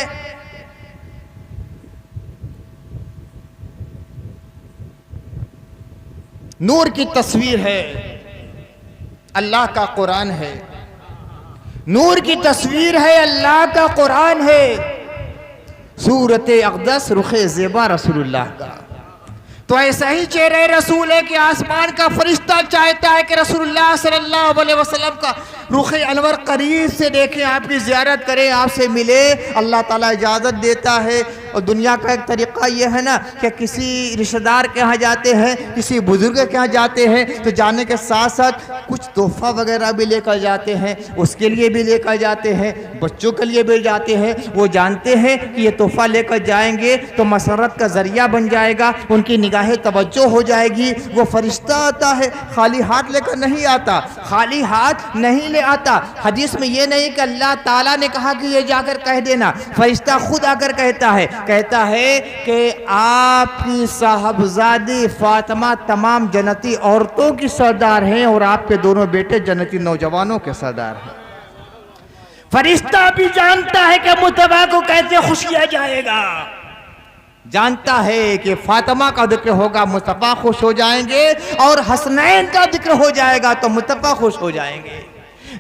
नूर की तस्वीर है, अल्लाह का कुरान है। नूर की तस्वीर है, अल्लाह का कुरान है। सूरत अक़दस रुखे ज़ेबा रसूलुल्लाह का। तो ऐसा ही चेहरे रसूल है कि आसमान का फरिश्ता चाहता है कि रसूलुल्लाह सल्लल्लाहु अलैहि वसल्लम का रुख अनवर करीब से देखें, आपकी ज़ियारत करें, आपसे मिले। अल्लाह ताला इजाज़त देता है। और दुनिया का एक तरीक़ा यह है ना कि किसी रिश्तेदार के यहाँ जाते हैं, किसी बुज़ुर्ग के यहाँ जाते हैं, तो जाने के साथ साथ कुछ तोहफ़ा वगैरह भी लेकर जाते हैं, उसके लिए भी लेकर जाते हैं, बच्चों के लिए भी जाते हैं। वो जानते हैं कि ये तोहफ़ा लेकर जाएंगे तो मसरत का ज़रिया बन जाएगा, उनकी निगाहें तवज्जो हो जाएगी। वो फरिश्ता आता है, खाली हाथ लेकर नहीं आता, खाली हाथ नहीं ले आता। हदीस में ये नहीं कि अल्लाह ताला ने कहा कि ये जाकर कह देना, फरिश्ता खुद आकर कहता है कि आपकी साहबजादी फातिमा तमाम जन्नती औरतों की सरदार हैं और आपके दोनों बेटे जन्नती नौजवानों के सरदार हैं। फरिश्ता भी जानता है कि मुतबा को कैसे खुश किया जाएगा, जानता है कि फातिमा का जिक्र होगा मुस्तफा खुश हो जाएंगे, और हसनैन का जिक्र हो जाएगा तो मुस्तफा खुश हो जाएंगे।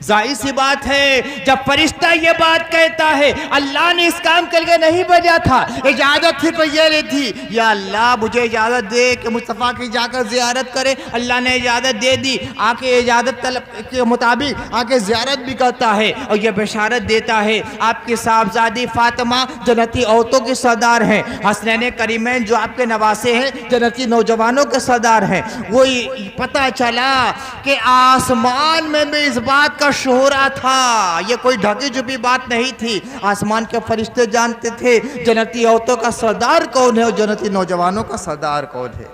जाहिर सी बात है, जब फरिश्ता ये बात कहता है, अल्लाह ने इस काम के लिए नहीं भेजा था, इजाज़त थी तो ये नहीं थी, या अल्लाह मुझे इजाज़त दे कि मुस्तफ़ा की जाकर ज़ियारत करे। अल्लाह ने इजाज़त दे दी, आके इजाज़त तलब के मुताबिक आके ज़ियारत भी करता है और ये बशारत देता है आपकी साहबजादी फातिमा जन्नती औरतों के सरदार हैं, हसनैन करीमैन जो आपके नवासे हैं जन्नती नौजवानों के सरदार हैं। वही पता चला कि आसमान में भी इस बात का शोहरा था, ये कोई ढकी छुपी बात नहीं थी। आसमान के फरिश्ते जानते थे जन्नती औरतों का सरदार कौन है और जन्नती नौजवानों का सरदार कौन है।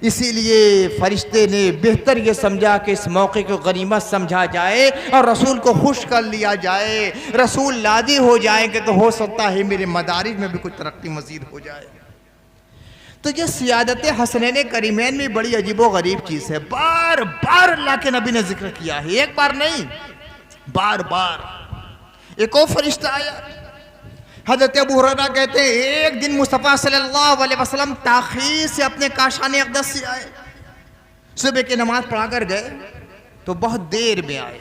इसीलिए फरिश्ते ने बेहतर ये समझा कि इस मौके को गनीमत समझा जाए और रसूल को खुश कर लिया जाए। रसूल लादी हो जाएंगे तो हो सकता है मेरे मदारिज में भी कुछ तरक्की मजीद हो जाए। तो ये सियादत हसनैन करीमैन में बड़ी अजीबो गरीब चीज़ है। बार बार अल्लाह के नबी ने जिक्र किया है, एक बार नहीं, बार बार। एक और फरिश्ता आया, हज़रत अबू हुरैरा कहते हैं एक दिन मुस्तफ़ा सल्लल्लाहु अलैहि वसल्लम ताख़ीर से अपने काशाने अक़दस से आए, सुबह की नमाज पढ़ा कर गए तो बहुत देर में आए,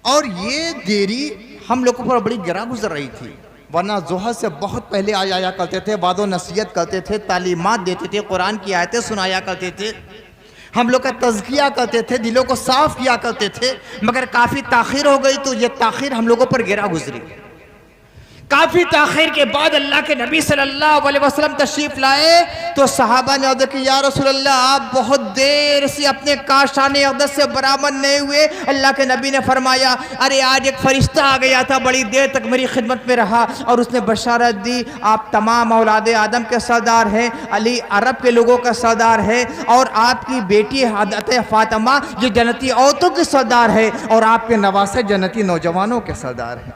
और ये देरी हम लोगों पर बड़ी गिरा गुजर रही थी, वरना ज़ोहर से बहुत पहले आया करते थे, वादो नसीहत करते थे, तालीमात देते थे, कुरान की आयतें सुनाया करते थे, हम लोग का तज़किया करते थे, दिलों को साफ किया करते थे। मगर काफ़ी ताख़ीर हो गई तो ये ताख़ीर हम लोगों पर गिरा गुजरी। काफ़ी ताख़ीर के बाद अल्लाह के नबी सल्लल्लाहु अलैहि वसल्लम तशरीफ़ लाए तो सहाबा ने अर्ज़ की, या रसूल अल्लाह आप बहुत देर से अपने काशाने अक़दस से बरामद नहीं हुए। अल्लाह के नबी ने फरमाया, अरे आज एक फ़रिश्ता आ गया था, बड़ी देर तक मेरी खिदमत में रहा और उसने बशारत दी आप तमाम औलाद आदम के सरदार हैं, अली अरब के लोगों का सरदार है, और आपकी बेटी हज़रत फातिमा ये जन्नती औरतों की सरदार है, और आपके नवासे जन्नती नौजवानों के सरदार हैं।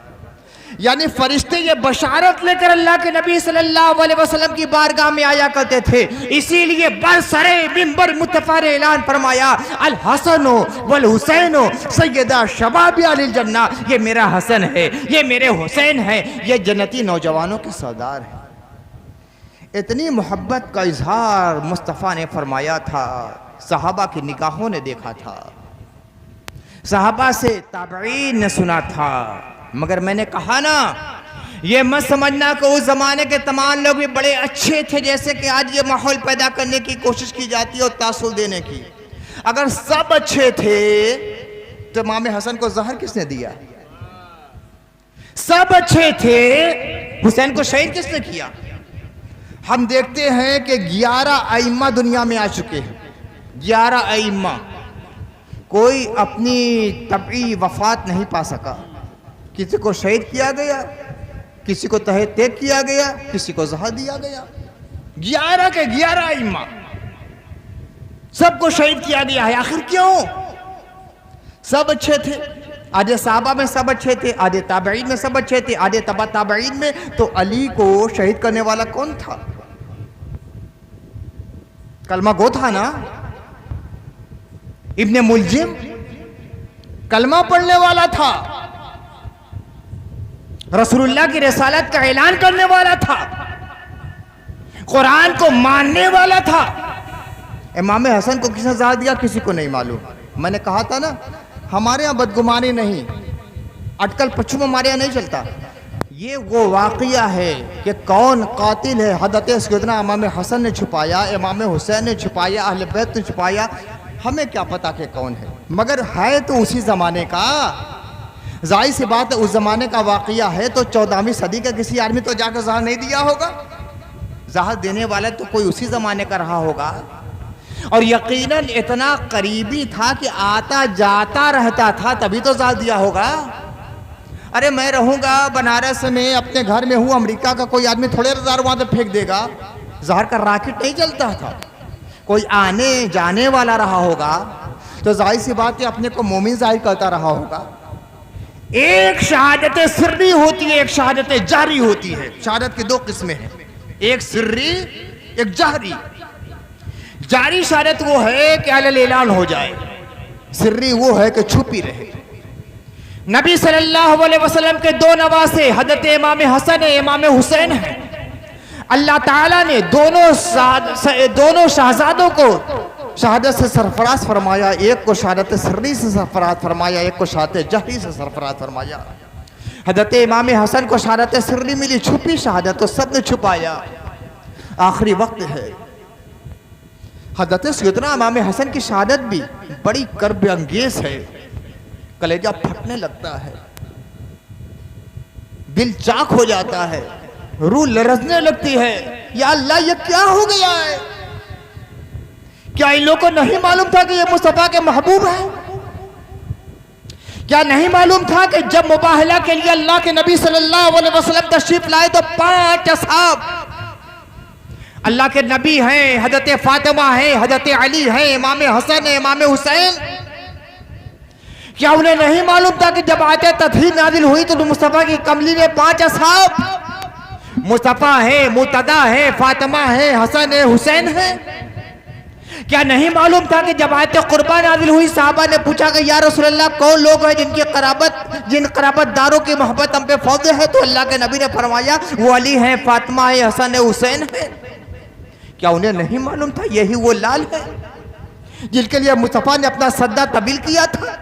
यानी फरिश्ते ये बशारत लेकर अल्लाह के नबी सल्लल्लाहु अलैहि वसल्लम की बारगाह में आया करते थे। इसीलिए बरसरे मिंबर मुस्तफा ने ऐलान फरमाया, अल हसनो वल हुसैनो सैयदा शबाबी अहलिल जन्ना, ये मेरा हसन है, ये मेरे हुसैन है, ये जन्नती नौजवानों के सरदार हैं। इतनी मोहब्बत का इजहार मुस्तफ़ा ने फरमाया था, सहाबा की निगाहों ने देखा था, सहाबा से ताबईन ने सुना था। मगर मैंने कहा ना, ये मत समझना कि उस ज़माने के तमाम लोग भी बड़े अच्छे थे जैसे कि आज ये माहौल पैदा करने की कोशिश की जाती है और तासुर देने की। अगर सब अच्छे थे तो इमाम हसन को जहर किसने दिया? सब अच्छे थे, हुसैन को शहीद किसने किया? हम देखते हैं कि 11 अइम्मा दुनिया में आ चुके हैं, 11 अइम्मा, कोई अपनी तबई वफात नहीं पा सका। किसी को शहीद किया गया, किसी को तहे तेग किया गया, किसी को जहर दिया गया। 11 के 11 इमाम सबको शहीद किया गया है। आखिर क्यों? सब अच्छे थे, आधे सहाबा में सब अच्छे थे, आधे ताबईन में सब अच्छे थे, आधे तबा ताबईन में। तो अली को शहीद करने वाला कौन था? कलमा गो था ना, इब्ने मुलजिम। कलमा पढ़ने वाला था, रसूलुल्लाह की रिसालत का ऐलान करने वाला था, कुरान को मानने वाला था। इमाम हसन को किसने सजा दिया किसी को नहीं मालूम। मैंने कहा था ना, हमारे यहाँ बदगुमानी नहीं, अटकल पच्छुम हमारे यहाँ नहीं चलता। ये वो वाक़या है कि कौन कातिल है। हज़रत सैयदना इमाम हसन ने छुपाया, इमाम हुसैन ने छुपाया, अहले बैत ने छुपाया, हमें क्या पता कि कौन है, मगर है तो उसी ज़माने का। जाहिर सी बात है, उस ज़माने का वाक़या है तो 14वीं सदी का किसी आदमी तो जाकर ज़हर नहीं दिया होगा। ज़हर देने वाला तो कोई उसी ज़माने का रहा होगा, और यकीनन इतना करीबी था कि आता जाता रहता था, तभी तो ज़हर दिया होगा। अरे मैं रहूँगा बनारस में, अपने घर में हूँ, अमेरिका का कोई आदमी थोड़े ज़हर वहाँ पे फेंक देगा। ज़हर का राकेट नहीं चलता था, कोई आने जाने वाला रहा होगा, तो जाहिर सी बात है अपने को मोमिन जाहिर करता रहा होगा। एक शहादत सिर्री होती है, एक शहादत जारी होती है। शहादत की दो किस्में हैं, एक सिर्री, एक जारी। जारी शहादत वो है कि अलल ऐलान हो जाए, सिर्री वो है कि छुपी रहे। नबी सल्लल्लाहु अलैहि वसल्लम के दो नवासे हज़रत इमाम हसन है, इमाम हुसैन है। अल्लाह ताला ने दोनों शहजादों को शहादत से सरफराज फरमाया, एक को शहादत सिर्री से सरफराज फरमाया, एक को शहादत जहरी से सरफराज फरमाया। हज़रत इमाम हसन को शहादत सिर्री मिली, छुपी शहादत तो सबने छुपाया। आखिरी वक्त है, हज़रत सैयदना इमाम हसन की शहादत भी बड़ी कर्ब अंगेज है। कलेजा फटने लगता है, दिल चाक हो जाता है, रूह लरजने लगती है। या अल्लाह, ये क्या हो गया है? क्या इन लोगों को नहीं मालूम था कि ये मुस्तफा के महबूब है? क्या नहीं मालूम था कि जब मुबाहला के लिए अल्लाह के नबी सल्लल्लाहु अलैहि वसल्लम तशरीफ लाए तो 5 असहाब अल्लाह के नबी हैं, हजरत फातिमा है, हजरत अली है, इमाम हसन है, इमाम हुसैन। क्या उन्हें नहीं मालूम था कि जब आयत तत्हीर नाजिल हुई तो मुस्तफा की कमली में 5 असहाब, मुस्तफा है, मुर्तदा है, फातिमा है, हसन है, हुसैन है। क्या नहीं मालूम था कि जब आयत कुर्बा नाजिल हुई, साहबा ने पूछा कि या रसूलल्लाह, कौन लोग हैं जिन कराबतदारों की मोहब्बत हम पे फौज है? तो अल्लाह के नबी ने फरमाया, वो अली है, फातिमा है, हसन है, हुसैन है। क्या उन्हें नहीं मालूम था यही वो लाल है जिनके लिए मुस्तफा ने अपना सद्दा तब्दील किया था?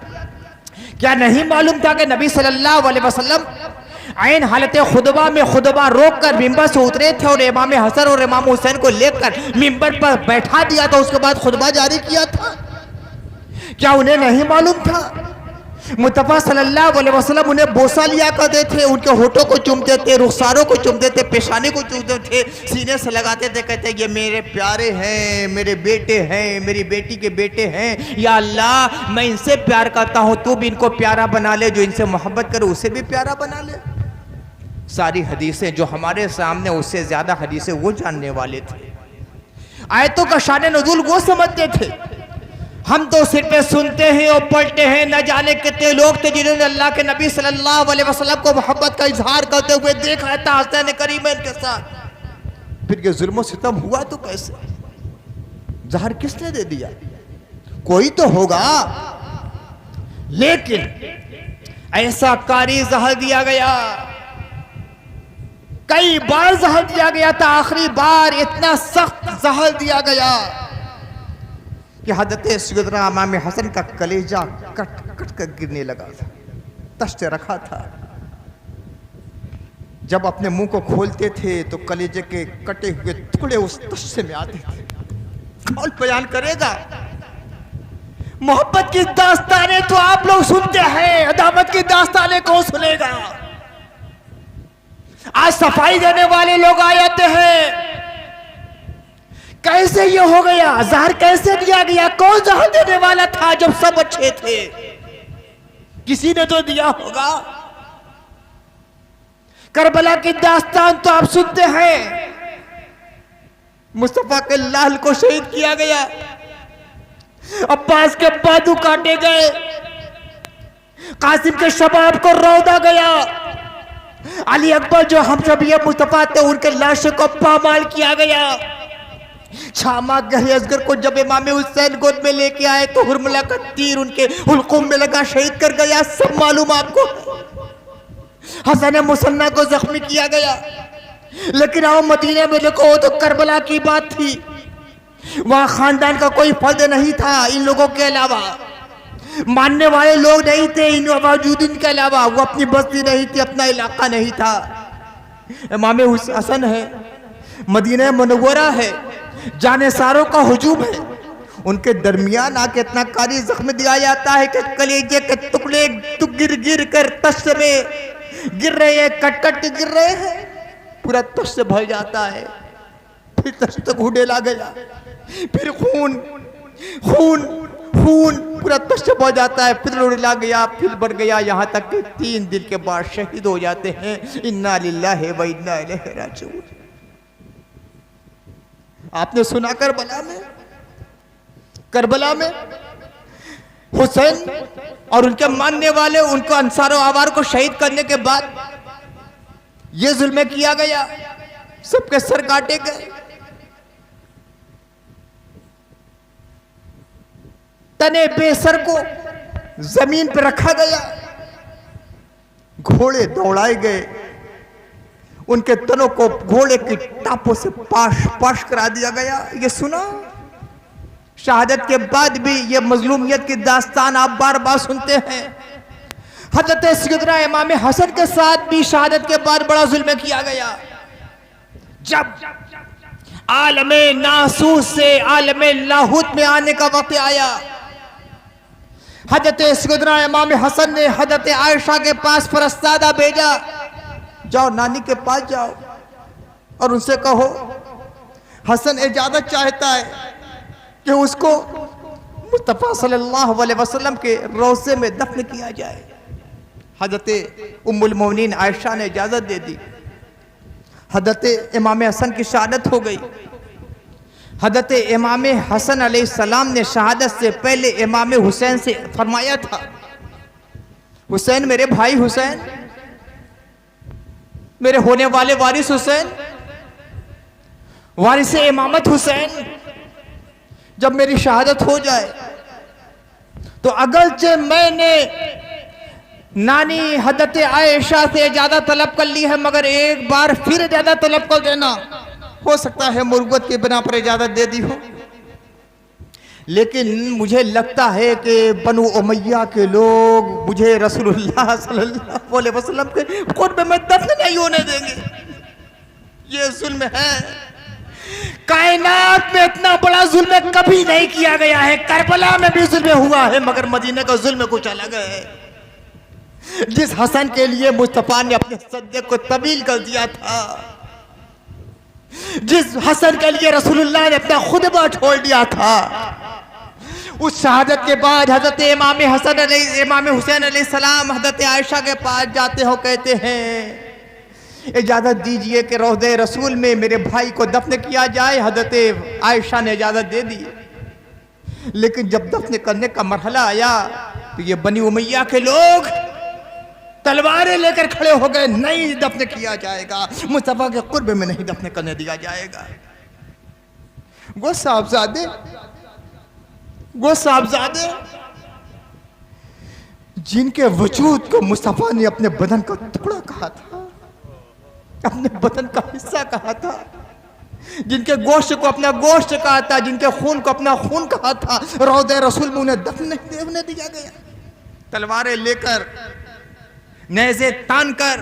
क्या नहीं मालूम था कि नबी सल्लल्लाहु अलैहि वसल्लम ऐन हालत खुतबा में खुतबा रोक कर मिंबर से उतरे थे और इमाम हसन और इमाम हुसैन को लेकर मिंबर पर बैठा दिया था, उसके बाद खुतबा जारी किया था? क्या उन्हें नहीं मालूम था? मुस्तफा सल्लल्लाहु अलैहि वसल्लम उन्हें बोसा लिया करते थे, उनके होठों को चूमते थे, रुखसारों को चूमते थे, पेशानी को चूमते थे, सीने से लगाते थे, कहते ये मेरे प्यारे हैं, मेरे बेटे हैं, मेरी बेटी के बेटे हैं। या अल्लाह, मैं इनसे प्यार करता हूँ, तू भी इनको प्यारा बना ले, जो इनसे मोहब्बत करे उसे भी प्यारा बना ले। सारी हदीसें जो हमारे सामने, उससे ज्यादा हदीसें वो जानने वाले थे, आयतों का शान नुज़ूल वो समझते थे। हम तो सिर्फ सुनते हैं और पढ़ते हैं। न जाने कितने लोग थे जिन्होंने अल्लाह के नबी सल्लल्लाहु अलैहि वसल्लम को मोहब्बत का इजहार करते हुए देखा था हसन करीमैन के साथ। फिर ये जुल्म सितम हुआ तो कैसे? जहर किसने दे दिया? कोई तो होगा, लेकिन ऐसा कारी जहर दिया गया, कई बार जहर दिया गया था, आखिरी बार इतना सख्त जहर दिया गया कि हज़रत सैयदना इमाम हसन का कलेजा कट कट कर गिरने लगा था, तश्ते रखा था। जब अपने मुंह को खोलते थे तो कलेजे के कटे हुए टुकड़े उस तश्ते में आते थे। कौन बयान करेगा? मोहब्बत की दास्तानें तो आप लोग सुनते हैं, अदावत की दास्तानें कौन सुनेगा? आज सफाई देने वाले लोग आ जाते हैं। कैसे ये हो गया? जहर कैसे दिया गया? कौन जहर देने वाला था जब सब अच्छे थे? किसी ने तो दिया होगा। करबला की दास्तान तो आप सुनते हैं, मुस्तफा के लाल को शहीद किया गया, अब्बास के बाजू काटे गए, कासिम के शबाब को रौदा गया, अली अकबर जो हम शबीह मुस्तफा थे उनके लाशों को पामाल किया गया, छामा गहे असगर को जब इमाम हुसैन गोद में लेके आए तो हुरमुला का तीर उनके हुलकुम में लगा, शहीद कर गया। सब मालूम आपको। हसन मुसन्ना को जख्मी किया गया। लेकिन आओ मदीने में देखो, वो तो करबला की बात थी। वहां खानदान का कोई फर्द नहीं था इन लोगों के अलावा, मानने वाले लोग नहीं थे इन बावजूद इनके अलावा। वो अपनी बस्ती नहीं थी, अपना इलाका नहीं था। इमाम हसन है, मदीना मुनव्वरा है, जानेसारों का हुजूम है। उनके दरमियान आके इतना कारी जख्म दिया जाता है कि कलेजे के टुकड़े गिर गिर कर तश्त में गिर रहे हैं, कट कट गिर रहे हैं। पूरा तश्त भर जाता है। फिर तश्त घूडे ला गया, फिर खून खून खून पूरा तश्त भर जाता है। फिर उड़ला गया, फिर बढ़ गया, यहाँ तक कि 3 दिन के बाद शहीद हो जाते हैं। इन्ना लिल्लाहि व इन्ना इलैहि राजिऊन। आपने सुना करबला में हुसैन और उनके मानने वाले, उनको अंसार और आवार को शहीद करने के बाद ये जुल्म किया गया, सबके सर काटे गए। तने बेसर को जमीन पर रखा गया, घोड़े दौड़ाए गए, उनके तनों को घोड़े की टापों से पाश पाश करा दिया गया। ये सुना? शहादत के बाद भी ये मजलूमियत की दास्तान आप बार बार सुनते हैं। हजरत सैयदना इमाम हसन के साथ भी शहादत के बाद बड़ा जुल्म किया गया। जब आलमे नासूस से आलमे लाहूत में आने का वक्त आया, हजरत सैयदना इमाम हसन ने हजरत आयशा के पास फरस्तादा भेजा, जाओ नानी के पास जाओ और उनसे कहो हसन इजाजत चाहता है कि उसको मुस्तफा सल्लल्लाहु अलैहि वसल्लम के रोज़े में दफन किया जाए। हजरत उम्मुल मोमिनीन आयशा ने इजाजत दे दी। हजरत इमाम हसन की शहादत हो गई। हजरत इमाम हसन अलैहिस्सलाम ने शहादत से पहले इमाम हुसैन से फरमाया था, हुसैन मेरे भाई हुसैन, मेरे होने वाले वारिस हुसैन, वारिस इमामत हुसैन, जब मेरी शहादत हो जाए तो अगरचे मैंने नानी हजरत आयशा से इजाजत तलब कर ली है, मगर एक बार फिर इजाजत तलब कर देना। हो सकता है मुर्गत के बिना पर इजाजत दे दी हो, लेकिन मुझे लगता है कि बनु उमैया के लोग मुझे रसूलुल्लाह सल्लल्लाहु अलैहि वसल्लम के कुर्ब में दफन नहीं होने देंगे। ये जुल्म है। कायनात में इतना बड़ा जुल्म कभी नहीं किया गया है। करबला में भी जुल्म हुआ है, मगर मदीने का जुल्म कुछ अलग है। जिस हसन के लिए मुस्तफा ने अपने सद्दे को तवील कर दिया था, जिस हसन के लिए रसूलुल्लाह ने अपना खुतबा छोड़ दिया था, उस शहादत के बाद हजरत इमाम हुसैन अलैहिस्सलाम हजरत आयशा के पास जाते हो, कहते हैं इजाजत दीजिए कि रोज़े रसूल में मेरे भाई को दफन किया जाए। हजरत आयशा ने इजाजत दे दी, लेकिन जब दफन करने का मरहला आया तो ये बनी उमैया के लोग तलवारें लेकर खड़े हो गए, नहीं दफन किया जाएगा, मुस्तफा के कुर्ब में नहीं दफन करने दिया जाएगा। गो साहबजादे जिनके वजूद को मुस्तफा ने अपने बदन का टुकड़ा कहा था, अपने बदन का हिस्सा कहा था, जिनके गोश्त को अपना गोश्त कहा था, जिनके खून को अपना खून कहा था, रोज़े रसूल में उन्हें दफन नहीं दिया गया। तलवारें लेकर, नेज़े तान कर,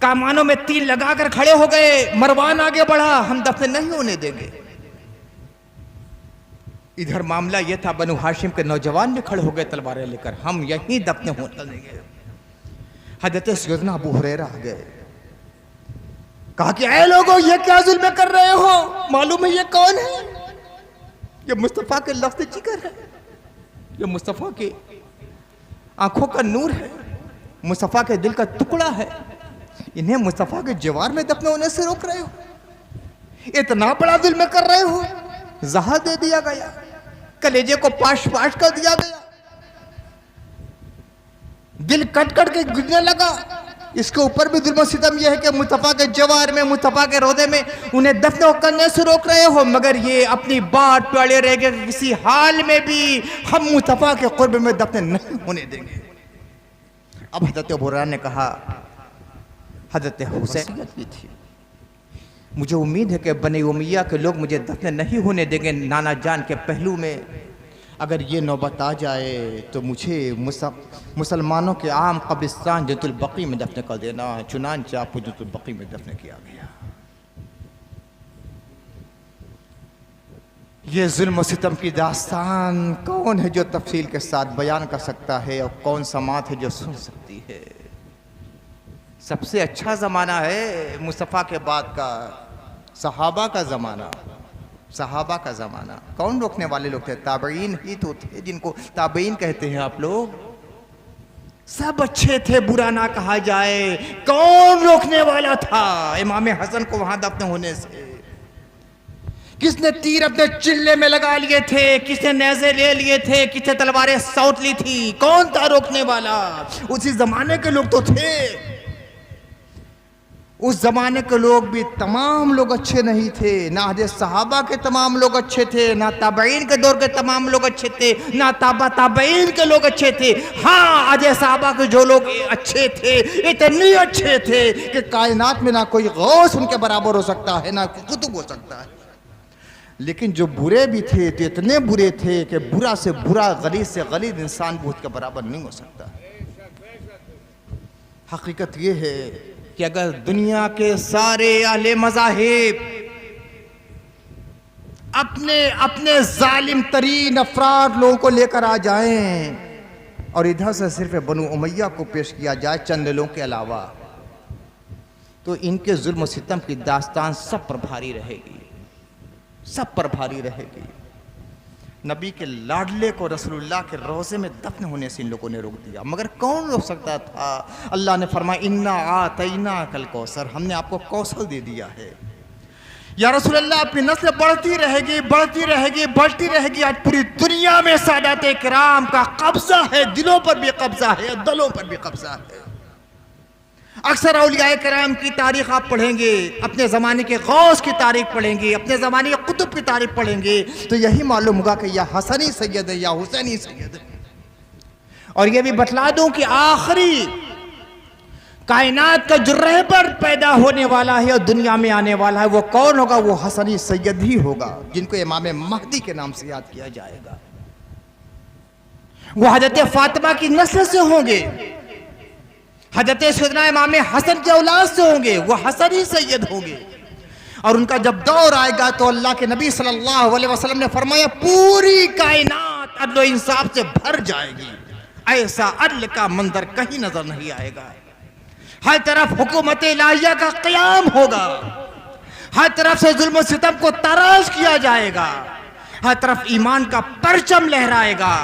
कामानों में तीर लगाकर खड़े हो गए। मरवान आगे बढ़ा, हम दफन नहीं होने देंगे। इधर मामला यह था, बनु हाशिम के नौजवान भी खड़े हो गए तलवारें लेकर, हम यहीं दफन होने देंगे। हजरत सैयदना अबू हुरैरा आ गए, कहा कि ऐ लोगों, ये क्या जुल्म कर रहे हो? मालूम है ये कौन है? ये मुस्तफा के लफ्ज़ जिक्र है, ये मुस्तफा की आंखों का नूर है, मुस्तफा के दिल का टुकड़ा है। इन्हें मुस्तफा के जवार में दफन होने से रोक रहे हो? इतना बड़ा जुल्म कर रहे हो? जहर दे दिया गया, कलेजे को पाश पाश कर दिया गया, दिल कट कट के गिरने लगा। इसके ऊपर भी जुल्म सितम यह है कि मुस्तफ़ा के जवार में, मुस्तफ़ा के रोदे में उन्हें दफन करने से रोक रहे हो, मगर ये अपनी बात पे अड़े रहेंगे कि किसी हाल में भी हम मुस्तफ़ा के कुर्ब में दफन नहीं होने देंगे। अब हज़रत बुरहान ने कहा, हज़रत हुसैन की थी, मुझे उम्मीद है कि बनी उमैया के लोग मुझे दफन नहीं होने देंगे नाना जान के पहलू में। अगर ये नौबत आ जाए तो मुझे मुसलमानों के आम कब्रिस्तान जन्नतुल बकी में दफन कर देना। चुनांचे आपको जन्नतुल बकी में दफन किया गया। ये जुल्म सितम की दास्तान कौन है जो तफसील के साथ बयान कर सकता है, और कौन समात है जो सुन सकती है। सबसे अच्छा ज़माना है मुस्तफ़ा के बाद का सहाबा का ज़माना। सहाबा का ज़माना कौन रोकने वाले लोग थे? ताबईन ही तो थे, जिनको ताबईन कहते हैं आप लोग। सब अच्छे थे, बुरा ना कहा जाए। कौन रोकने वाला था इमाम हसन को वहां दफन होने से? किसने तीर अपने चिल्ले में लगा लिए थे, किसने नेज़े ले लिए थे, किसने तलवारें सौंट ली थी? कौन था रोकने वाला? उसी जमाने के लोग तो थे। उस जमाने के लोग भी तमाम लोग अच्छे नहीं थे। ना हज़रत सहाबा के तमाम लोग अच्छे थे, ना ताबईन के दौर के तमाम लोग अच्छे थे, ना ताबईन के लोग अच्छे थे। हाँ, हज़रत सहाबा के जो लोग अच्छे थे, इतने अच्छे थे कि कायनात में ना कोई गौस उनके बराबर हो सकता है, ना कुतुब हो सकता है। लेकिन जो बुरे भी थे तो इतने बुरे थे कि बुरा से बुरा, गलीज से गलीज इंसान भी उसके बराबर नहीं हो सकता। हकीकत ये है कि अगर दुनिया के सारे अहले मज़ाहिब अपने अपने जालिम तरीन अफराद लोगों को लेकर आ जाएं और इधर से सिर्फ बनु उमैया को पेश किया जाए चंद लोगों के अलावा, तो इनके जुल्म सितम की दास्तान सब पर भारी रहेगी, सब पर भारी रहेगी। नबी के लाडले को रसूलुल्लाह के रोज़े में दफन होने से इन लोगों ने रोक दिया, मगर कौन रोक सकता था? अल्लाह ने फरमाया, इन्ना आतैना कल कौसर, हमने आपको कौशल दे दिया है। या रसूलुल्लाह, अपनी नस्ल बढ़ती रहेगी, बढ़ती रहेगी, बढ़ती रहेगी। आज पूरी दुनिया में सादाते किराम का कब्जा है, दिलों पर भी कब्जा है, दलों पर भी कब्जा है। अक्सर औलियाए किराम की तारीख आप पढ़ेंगे, अपने ज़माने के गौस की तारीख पढ़ेंगे, अपने ज़माने के कुतुब की तारीख पढ़ेंगे, तो यही मालूम होगा कि या हसनी सैयद है या हुसैनी सैयद है। और ये भी बतला दूं कि आखिरी कायनात का जो रहबर पैदा होने वाला है और दुनिया में आने वाला है, वो कौन होगा? वो हसनी सैयद ही होगा, जिनको इमाम महदी के नाम से याद किया जाएगा। वो हज़रत फातिमा की नस्ल से होंगे, हज़रत सैयदना इमाम हसन के औलाद से होंगे, वो हसन ही सैयद होंगे। और उनका जब दौर आएगा तो अल्लाह के नबी सल्लल्लाहु अलैहि वसल्लम ने फरमाया, पूरी कायनात अदल इंसाफ से भर जाएगी। ऐसा अदल का मंजर कहीं नजर नहीं आएगा। हर तरफ हुकूमत इलाहिया का क़याम होगा, हर तरफ से जुल्म सितम को तराश किया जाएगा, हर तरफ ईमान का परचम लहराएगा,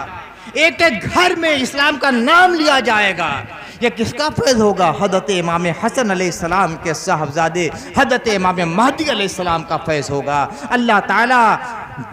एक एक घर में इस्लाम का नाम लिया जाएगा। ये किसका फैज़ होगा? हज़रत इमाम हसन अलैहिस्सलाम के साहबजादे हज़रत इमाम महदी अलैहिस्सलाम का फैज़ होगा। अल्लाह ताला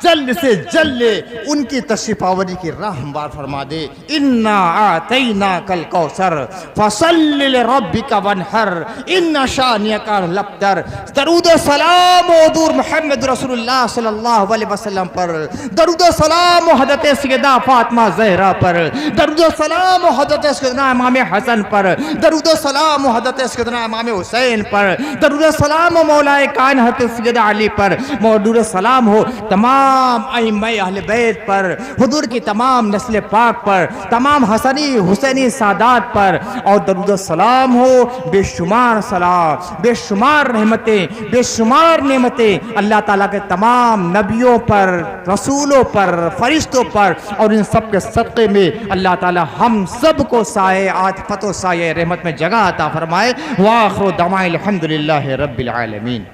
जल्द से जल्द उनकी तशरीफ़ आवरी की राह हमवार फरमा दे। इन्ना आतैना कल कौसर फसल्लि लिरब्बिका वनहर इन्ना शानियका लब्तर। दरूद सलाम हुज़ूर मुहम्मद रसूलुल्लाह सल्लल्लाहु अलैहि वसल्लम पर, दरूद सलाम हज़रत सैयदा फातिमा ज़हरा पर, दरूद सलाम हज़रत सैयदना इमाम हसन पर, दरूद सलाम हज़रत सैयदना इमाम हुसैन पर, दरूद सलाम मौलाए कान हज़रत सैयदना अली पर, दरूद सलाम हो तमाम अइम्माए अहले बैत पर, हुजूर की तमाम नस्ल पाक पर, तमाम हसनी हुसैनी सादात पर, और दरूद सलाम हो बेशुमार सलाम, बेशुमार रहमतें, बेशुमार नेमतें अल्लाह ताला के तमाम नबियों पर, रसूलों पर, फरिश्तों पर, और इन सब के सदक़े में अल्लाह ताला हम सब को साए आतिफ़त व साए रहमत में जगह अता फरमाए। व आखिरु दवाइल हम्दुलिल्लाहि रब्बिल आलमीन।